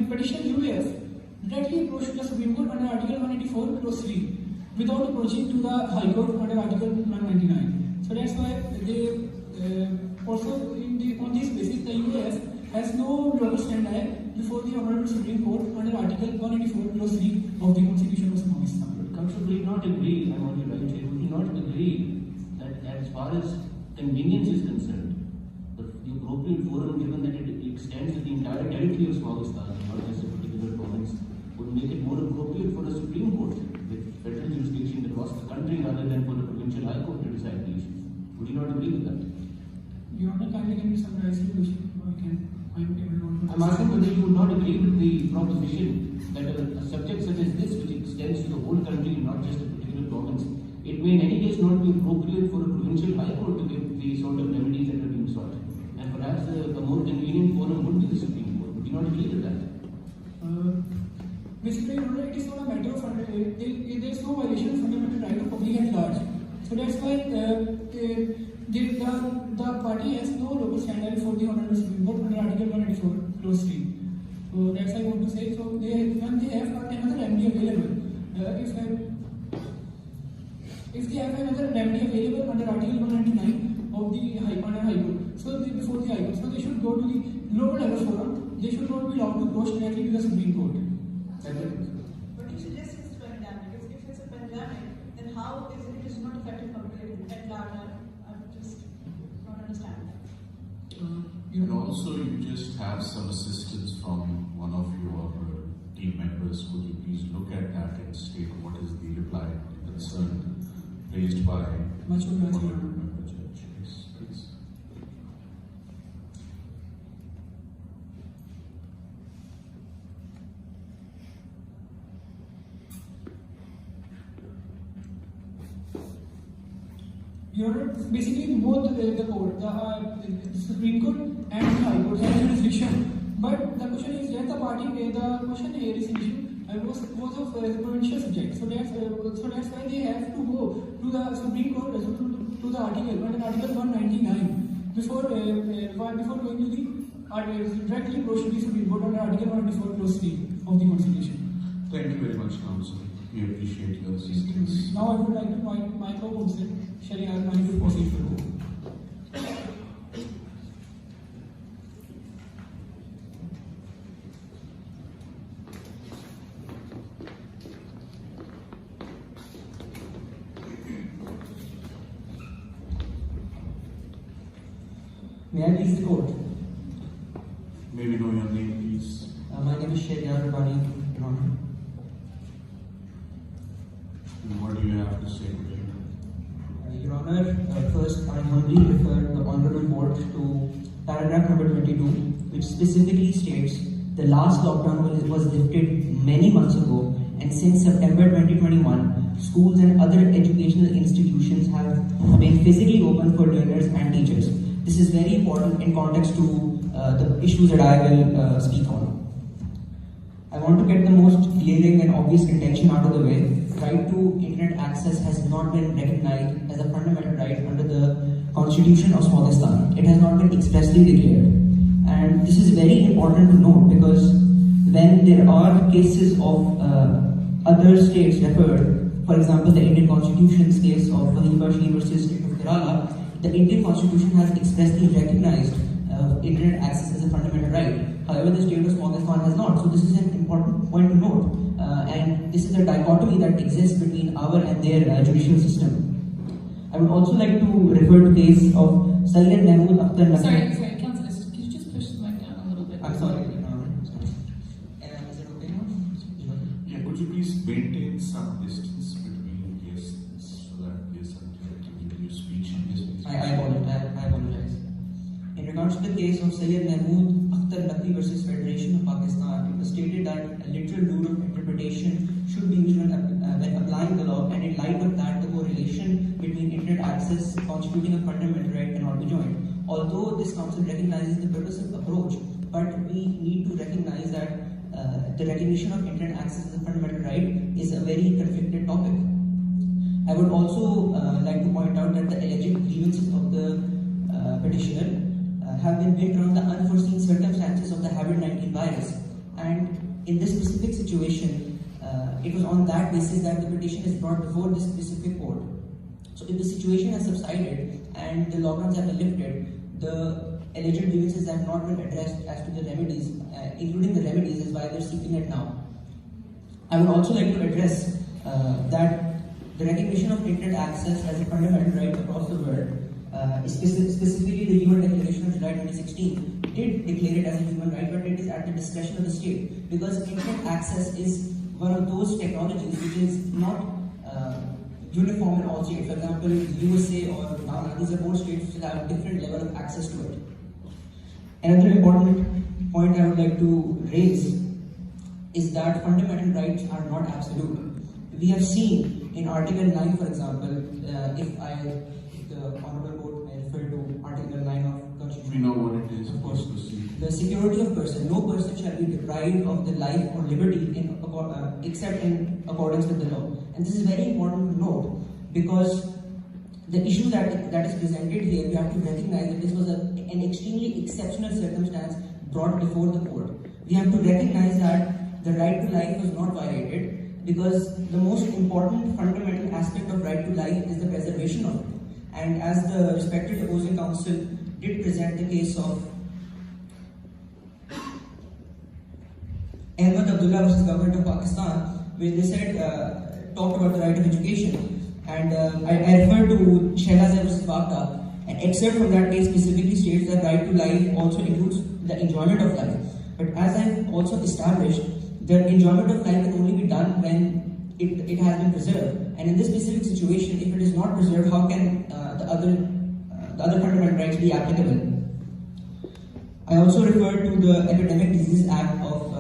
Speaker 10: petitioner UAF directly approached the Supreme Court under Article 184 Clause 3 without approaching to the High Court under Article 199. So that's why they also on this basis the UAF has no longer standby before the Honorable Supreme Court under Article 184 Clause 3 of the Constitution of Pakistan.
Speaker 1: But Council will not agree, I'm on your right here, will not agree that as far as convenience is concerned, the appropriate forum, given that it extends to the entire territory of Pakistan, not just a particular province, would make it more appropriate for a Supreme Court with federal jurisdiction across the country rather than for the provincial high court to decide the issue. Would you not agree with that?
Speaker 10: Your Honor, kindly can you summarize the question?
Speaker 1: I'm asking whether you would not agree with the proposition that a subject such as this, which extends to the whole country, not just a particular province, it may in any case not be appropriate for a provincial high court to give the sort of remedies that are being sought. And perhaps a more convenient forum would be the Supreme Court. Would you not agree with that?
Speaker 10: Basically, Your Honor, it is not a matter of there is no violation of fundamental right of public at large. So that's why the party has no local standard for the Honorable Supreme Court under Article 184 Clause 3. So that's why I want to say. So when they have got another remedy available, if they have another remedy available under Article 199 of the High Court, so before the High Court, so they should go to the lower level forum. They should not be allowed to approach directly to the Supreme Court.
Speaker 11: But you suggest it's a pandemic. If it's a pandemic, then how is it is not affecting public at large? I just don't understand that.
Speaker 5: And also, you just have some assistance from one of your team members. Could you please look at that and state what is the reply concern raised by
Speaker 10: Much obliged, Your Honor.
Speaker 5: member judge? Yes, please.
Speaker 10: Your Honor, basically both the court, the Supreme Court and the High Court have jurisdiction. But the question is that the question here is issue was of provincial subject. So that's why they have to go to the Supreme Court to the article under Article 199 before going to the directly approach to the Supreme Court under Article 194 Clause 3 of the Constitution.
Speaker 5: Thank you very much, Counsel. We appreciate your assistance.
Speaker 10: Now I would like to invite my co-counsel, Sharia Armani, to proceed further.
Speaker 12: May I please the court?
Speaker 5: May we know your name, please?
Speaker 12: My name is Sharia Armani, Your Honor.
Speaker 5: And what do you have to say today?
Speaker 12: Your Honor, first I humbly refer the Honorable Court to paragraph number 22, which specifically states the last lockdown was lifted many months ago, and since September 2021, schools and other educational institutions have been physically open for learners and teachers. This is very important in context to the issues that I will speak on. I want to get the most glaring and obvious intention out of the way. Right to internet access has not been recognized as a fundamental right under the Constitution of Pakistan. It has not been expressly declared. And this is very important to note because when there are cases of other states referred, for example, the Indian Constitution's case of Wahid Bashir versus State of Kerala, the Indian Constitution has expressly recognized internet access as a fundamental right. However, the state of Pakistan has not. So this is an important point to note. And this is a dichotomy that exists between our and their judicial system. I would also like to refer to the case of Sayyid Mahmood Akhtar.
Speaker 7: Sorry, Councillor, could you just push the mic down a little bit?
Speaker 12: I'm sorry. Is it okay now?
Speaker 5: Yeah, could you please maintain some distance between guests so that there's some clarity in your speech?
Speaker 12: I apologize. In regards to the case of Sayyid Mahmood Akhtar Naqvi versus Federation of Pakistan, it was stated that a literal rule of interpretation should be used when applying the law, and in light of that, the correlation between internet access constituting a fundamental right cannot be joined. Although this council recognizes the permissive approach, but we need to recognize that the recognition of internet access as a fundamental right is a very conflicted topic. I would also like to point out that the alleged grievances of the petitioner have been built around the unforeseen circumstances of the COVID-19 virus, and in this specific situation, it was on that basis that the petition is brought before this specific court. So if the situation has subsided and the lockdowns have been lifted, the alleged grievances have not been addressed as to the remedies, including the remedies, is why they're seeking it now. I would also like to address that the recognition of internet access as a fundamental right across the world, specifically the UN Declaration of July 2016, did declare it as a human right, but it is at the discretion of the state, because internet access is one of those technologies which is not uniform in all states. For example, USA or Ghana, these are more states which have a different level of access to it. Another important point I would like to raise is that fundamental rights are not absolute. We have seen in Article 9, for example, if the Honorable Court, I refer to Article 9 of Constitution.
Speaker 5: We know what it is.
Speaker 12: Of course. The security of person. No person shall be deprived of the life or liberty except in accordance with the law. And this is very important to note, because the issue that is presented here, we have to recognize that this was an extremely exceptional circumstance brought before the court. We have to recognize that the right to life was not violated, because the most important fundamental aspect of right to life is the preservation of it. And as the respected opposing counsel did present the case of Ahmed Abdullah versus Government of Pakistan, where they said, talked about the right of education. And I refer to Shehrazad versus Waqta. An excerpt from that case specifically states that right to life also includes the enjoyment of life. But as I've also established, the enjoyment of life can only be done when it has been preserved. And in this specific situation, if it is not preserved, how can the other fundamental rights be applicable? I also refer to the Epidemic Diseases Act of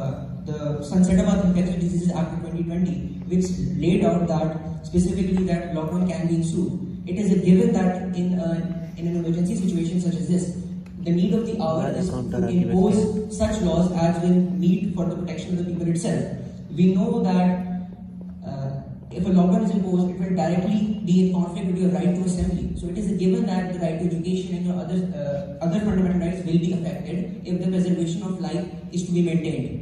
Speaker 12: the Sunset of Infectious Diseases Act of 2020, which laid out that specifically that lockdown can be ensued. It is a given that in an emergency situation such as this, the need of the hour is to impose such laws as will meet for the protection of the people itself. We know that if a lockdown is imposed, it will directly be in conflict with your right to assembly. So it is a given that the right to education and your other fundamental rights will be affected if the preservation of life is to be maintained.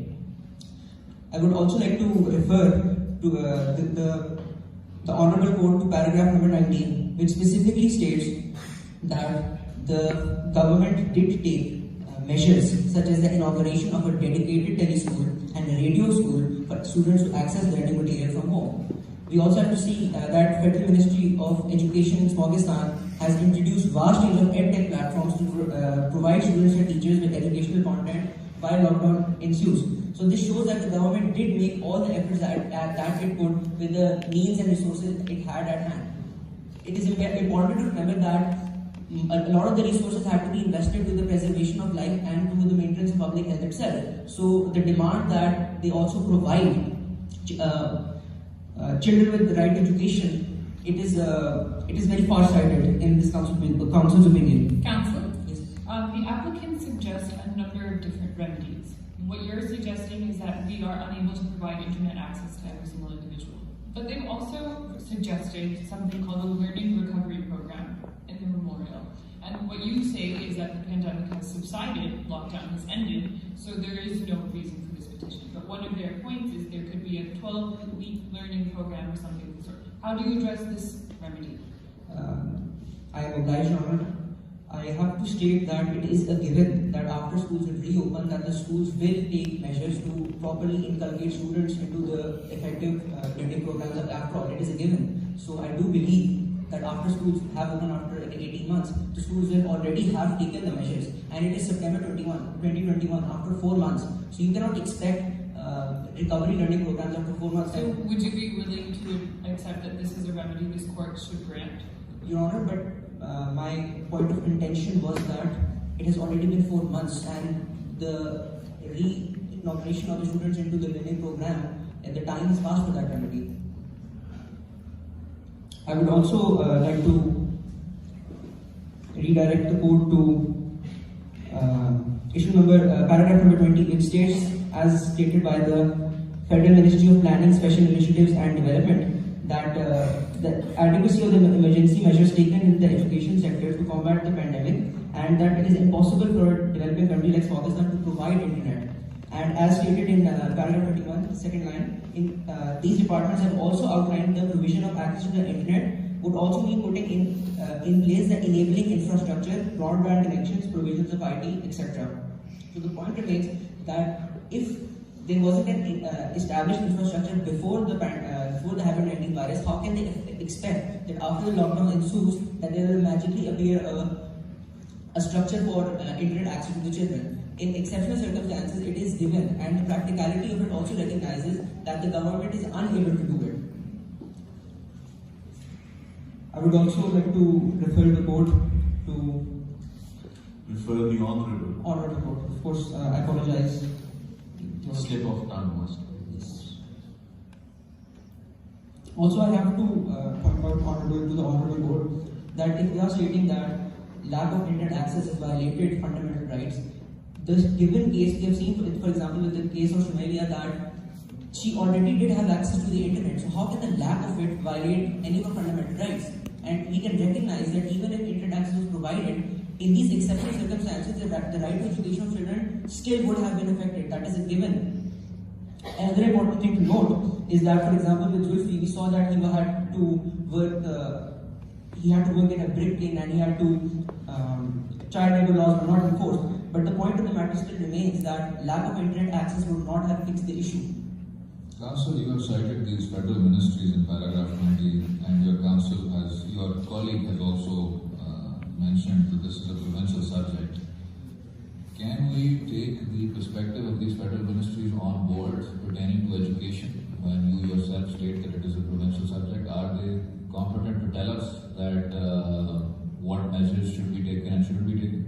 Speaker 12: I would also like to refer to the Honorable Court to paragraph number 19, which specifically states that the government did take measures such as the inauguration of a dedicated teleschool and a radio school for students to access learning material from home. We also have to see that Federal Ministry of Education in Pakistan has introduced vast range of edtech platforms to provide students and teachers with educational content while lockdown ensues. So this shows that the government did make all the efforts that it could with the means and resources it had at hand. It is important to remember that a lot of the resources had to be invested to the preservation of life and to the maintenance of public health itself. So the demand that they also provide children with the right to education, it is very far-sighted in this council's opinion.
Speaker 7: Council?
Speaker 12: Yes.
Speaker 7: The applicant suggests a number of different remedies. What you're suggesting is that we are unable to provide internet access to every single individual. But they've also suggested something called a learning recovery program in the memorial. And what you say is that the pandemic has subsided, lockdown has ended, so there is no reason for this petition. But one of their points is there could be a 12-week learning program or something of the sort. How do you address this remedy?
Speaker 12: I am obliged, Honor. I have to state that it is a given that after schools will reopen, that the schools will take measures to properly inculcate students into the effective learning programs. After all, it is a given. So I do believe that after schools have opened after 18 months, the schools will already have taken the measures. And it is September 2021, after 4 months. So you cannot expect recovery learning programs after 4 months.
Speaker 7: So would you be willing to accept that this is a remedy this court should grant?
Speaker 12: Your Honor, but my point of contention was that it has already been 4 months and the re-inauguration of the students into the learning program, and the time has passed for that remedy. I would also like to redirect the court to issue paragraph number 20, which states, as stated by the Federal Ministry of Planning, Special Initiatives and Development, that the adequacy of the emergency measures taken in the education sector to combat the pandemic, and that it is impossible for a developing country like Pakistan to provide internet. And as stated in paragraph 21, second line, these departments have also outlined the provision of access to the internet would also mean putting in place the enabling infrastructure, broadband connections, provisions of IT, etc. So the point remains that if there wasn't an established infrastructure before the habit-ending virus, how can they expect that after the lockdown ensues that there will magically appear a structure for internet access to the children? In exceptional circumstances, it is given, and the practicality of it also recognizes that the government is unable to do it. I would also like to refer the board to
Speaker 5: Refer the Honorable.
Speaker 12: Honorable Board. Of course, I apologize.
Speaker 5: Slip of tongue, Master.
Speaker 12: Yes. Also, I have to point out to the Honorable Board that if we are stating that lack of internet access has violated fundamental rights, the given case we have seen, for example, with the case of Shumailia, that she already did have access to the internet. So how can the lack of it violate any of her fundamental rights? And we can recognize that even if internet access was provided, in these exceptional circumstances, the right to education of children still would have been affected. That is a given. Another important thing to note is that, for example, with Zulfi, we saw that he had to work. He had to work in a brick lane, and he had to child labor laws were not enforced. But the point of the matter still remains that lack of internet access would not have fixed the issue.
Speaker 8: Council, you have cited these federal ministries in paragraph 20, and your colleague has also mentioned that this is a provincial subject. Can we take the perspective of these federal ministries on board pertaining to education when you yourself state that it is a provincial subject? Are they competent to tell us that what measures should be taken and shouldn't be taken?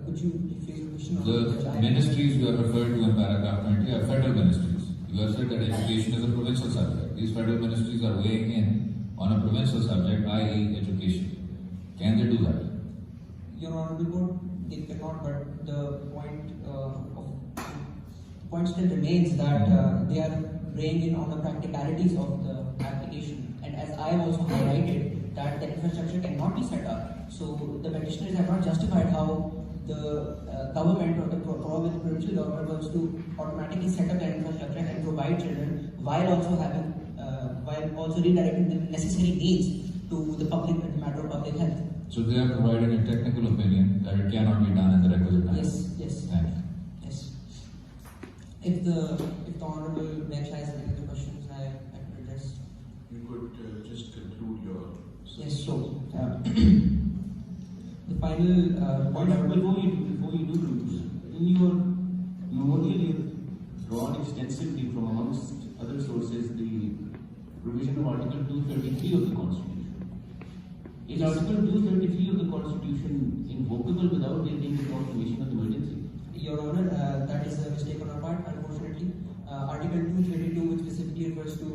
Speaker 12: Could you rephrase your question?
Speaker 8: The ministries you have referred to in paragraph 20 are federal ministries. You have said that education is a provincial subject. These federal ministries are weighing in on a provincial subject, i.e. education. Can they do that?
Speaker 12: Your Honourable Board, they cannot, but the point still remains that they are weighing in on the practicalities of the application. And as I have also highlighted, that the infrastructure cannot be set up. So the petitioners have not justified how the government or the provincial government wants to automatically set up an infrastructure and provide children while also redirecting the necessary needs to the public, the matter of public health.
Speaker 8: So they are providing a technical opinion that it cannot be done in the requisite time.
Speaker 12: Yes.
Speaker 8: Thank you.
Speaker 12: Yes. If the Honourable Bench has any other questions, I can address.
Speaker 5: You could just conclude your.
Speaker 12: Yes. So the final point.
Speaker 1: Before you do conclude, in your memorial you've drawn extensively from amongst other sources the provision of Article 233 of the Constitution. Is Article 233 of the Constitution invocable without there being a proclamation of emergency?
Speaker 12: Your Honour, that is a mistake on our part, unfortunately. Article 232, which specifically refers to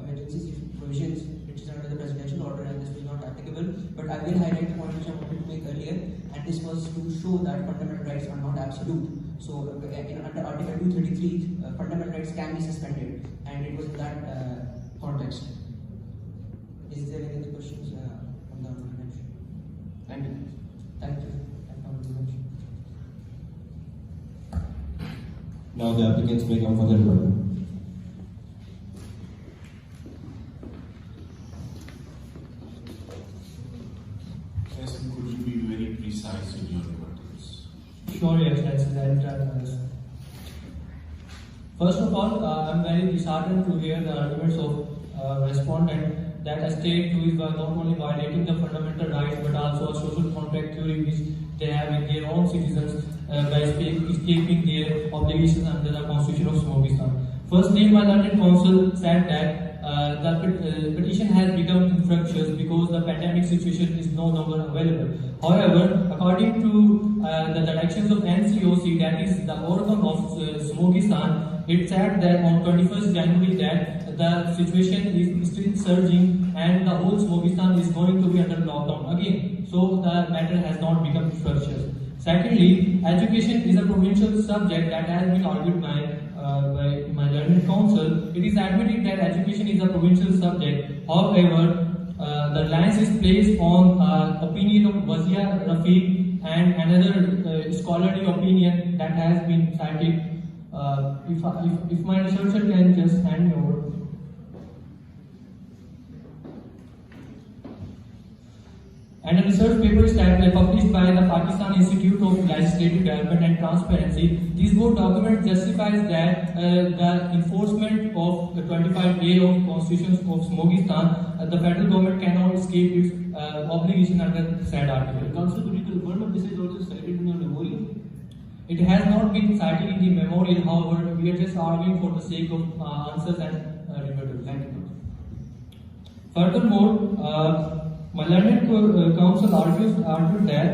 Speaker 12: emergency provisions, which is under the presidential order, and this was not applicable. But I will highlight the point which I wanted to make earlier, and this was to show that fundamental rights are not absolute. So, under Article 233, fundamental rights can be suspended, and it was in that context. Is there any other questions from the Honourable Bench?
Speaker 1: Thank you.
Speaker 12: Thank you. Honourable Bench.
Speaker 4: Now the applicants may come for their rebuttal.
Speaker 5: Yes, could you be very precise in your rebuttals?
Speaker 9: Sure, Your Excellency, I will try my best. First of all, I am very disheartened to hear the arguments of respondent that a state who is not only violating the fundamental rights but also a social contract theory which they have with their own citizens by escaping their obligations under the Constitution of Pakistan. Firstly, my learned counsel said that the petition has become infructuous because the pandemic situation is no longer available. However, according to the directions of NCOC, that is the organ of Pakistan, it said that on 21st January that the situation is still surging and the whole Pakistan is going to be under lockdown again. So the matter has not become infructuous. Secondly, education is a provincial subject that has been argued by my learned counsel. It is admitted that education is a provincial subject. However, the reliance is placed on opinion of Wazir Rafiq and another scholarly opinion that has been cited. If my researcher can just hand me over. And a research paper is published by the Pakistan Institute of Legislative Development and Transparency. This board document justifies that the enforcement of the 25A of Constitution of Smogistan, the federal government cannot escape its obligation under said article.
Speaker 1: Council, could you confirm that this is also cited in your memorial?
Speaker 9: It has not been cited in the memorial, however, we are just arguing for the sake of answers and rebuttals.
Speaker 1: Thank you.
Speaker 9: Furthermore, my learned counsel argued that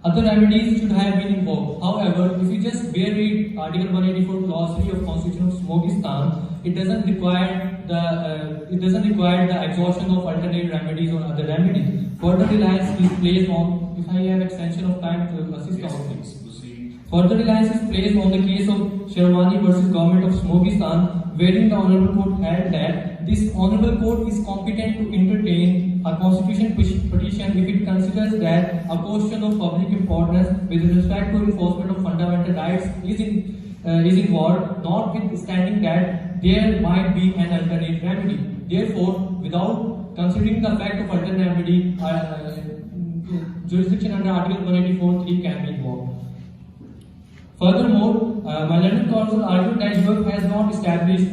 Speaker 9: other remedies should have been invoked. However, if you just bare read Article 184 Clause 3 of Constitution of Smogistan, it doesn't require the exhaustion of alternate remedies or other remedies. Further reliance is placed on, if I have extension of time to assist counsel. Further reliance is placed on the case of Sherwani versus Government of Smogistan, wherein the Honorable Court held that this Honorable Court is competent to entertain a constitution petition if it considers that a question of public importance with respect to enforcement of fundamental rights is involved, notwithstanding that there might be an alternate remedy. Therefore, without considering the fact of alternate remedy, jurisdiction under Article 184(3) can be invoked. Furthermore, my learned counsel argued that Europe has not established,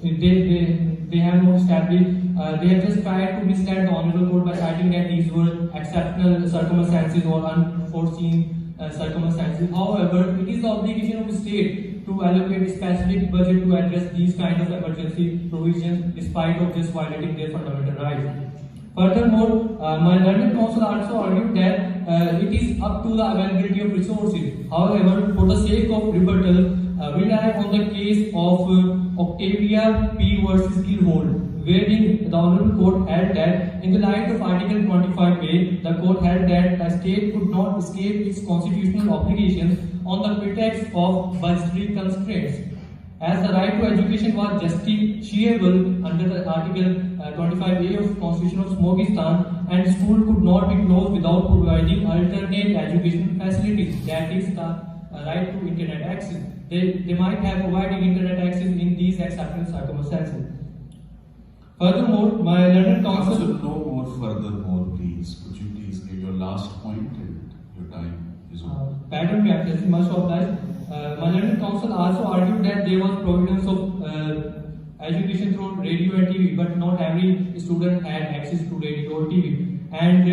Speaker 9: they have just tried to mislead the Honorable Court by citing that these were exceptional circumstances or unforeseen circumstances. However, it is the obligation of the state to allocate a specific budget to address these kind of emergency provisions despite of just violating their fundamental rights. Furthermore, my learned counsel also argued that it is up to the availability of resources. However, for the sake of rebuttal, we rely on the case of Octavia P. versus Gilhold, wherein the Honorable Court held that in the light of Article 25A, the Court held that the state could not escape its constitutional obligations on the pretext of budgetary constraints. As the right to education was justiciable under the Article 25A of Constitution of Smogistan, and school could not be closed without providing alternate educational facilities, that is the right to internet access. They might have provided internet access in these exceptional circumstances. Furthermore, my learned counsel...
Speaker 5: Furthermore, please. Could you please give your last point and your time is over.
Speaker 9: Pattern practice, much obliged. My learned counsel also argued that there was providence of education through radio and TV, but not every student had access to radio or TV. And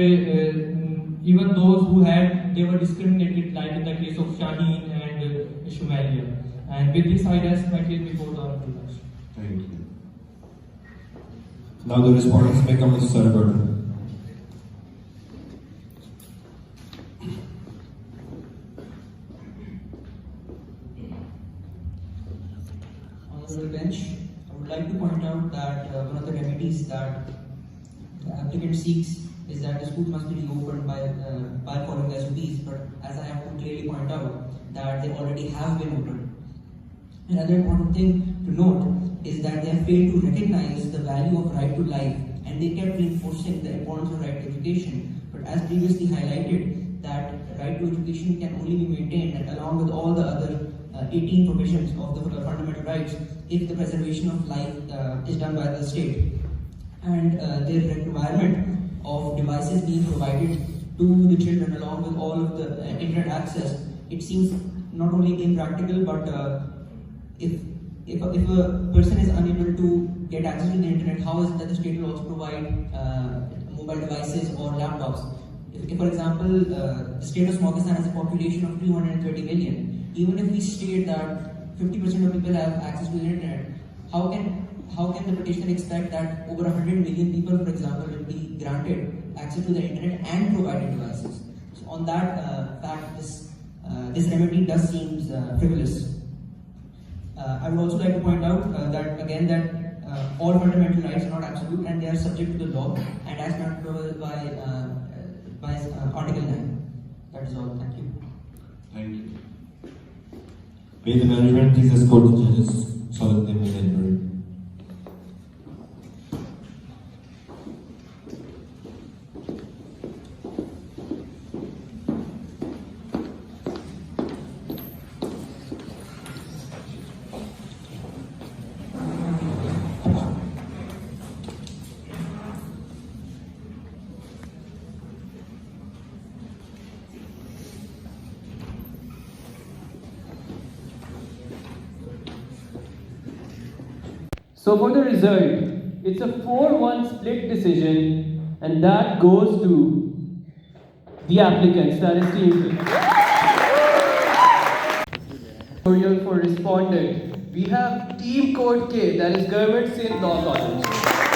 Speaker 9: even those who had, they were discriminated, like in the case of Shaheen and Shumalia. And with this, I rest my case before the Honorable Judge.
Speaker 5: Thank you.
Speaker 4: Now the respondents may come to Sir Gordon.
Speaker 12: Honorable Bench, I would like to point out that one of the remedies that the applicant seeks is that the school must be reopened by following the SOPs, but as I have to clearly point out that they already have been opened. Another important thing to note is that they have failed to recognize the value of right to life, and they kept reinforcing the importance of right to education. But as previously highlighted, that right to education can only be maintained along with all the other 18 provisions of the fundamental rights if the preservation of life is done by the state. And their requirement of devices being provided to the children along with all of the internet access, it seems not only impractical, but if a person is unable to get access to the internet, how is it that the state will also provide mobile devices or laptops? If for example, the state of Smogistan has a population of 230 million, even if we state that 50% of people have access to the internet, how can the petitioner expect that over 100 million people, for example, will be granted access to the internet and provided devices? So on that fact, this remedy does seem frivolous. I would also like to point out that again that all fundamental rights are not absolute and they are subject to the law and as mandated by Article 9. That is all. Thank you.
Speaker 5: Thank you.
Speaker 4: May the management please escort the judges so that they may deliberate.
Speaker 13: So for the result, it's a 4-1 split decision, and that goes to the applicants, that is team. For respondent, we have Team Code K, that is Government Sindh Law College.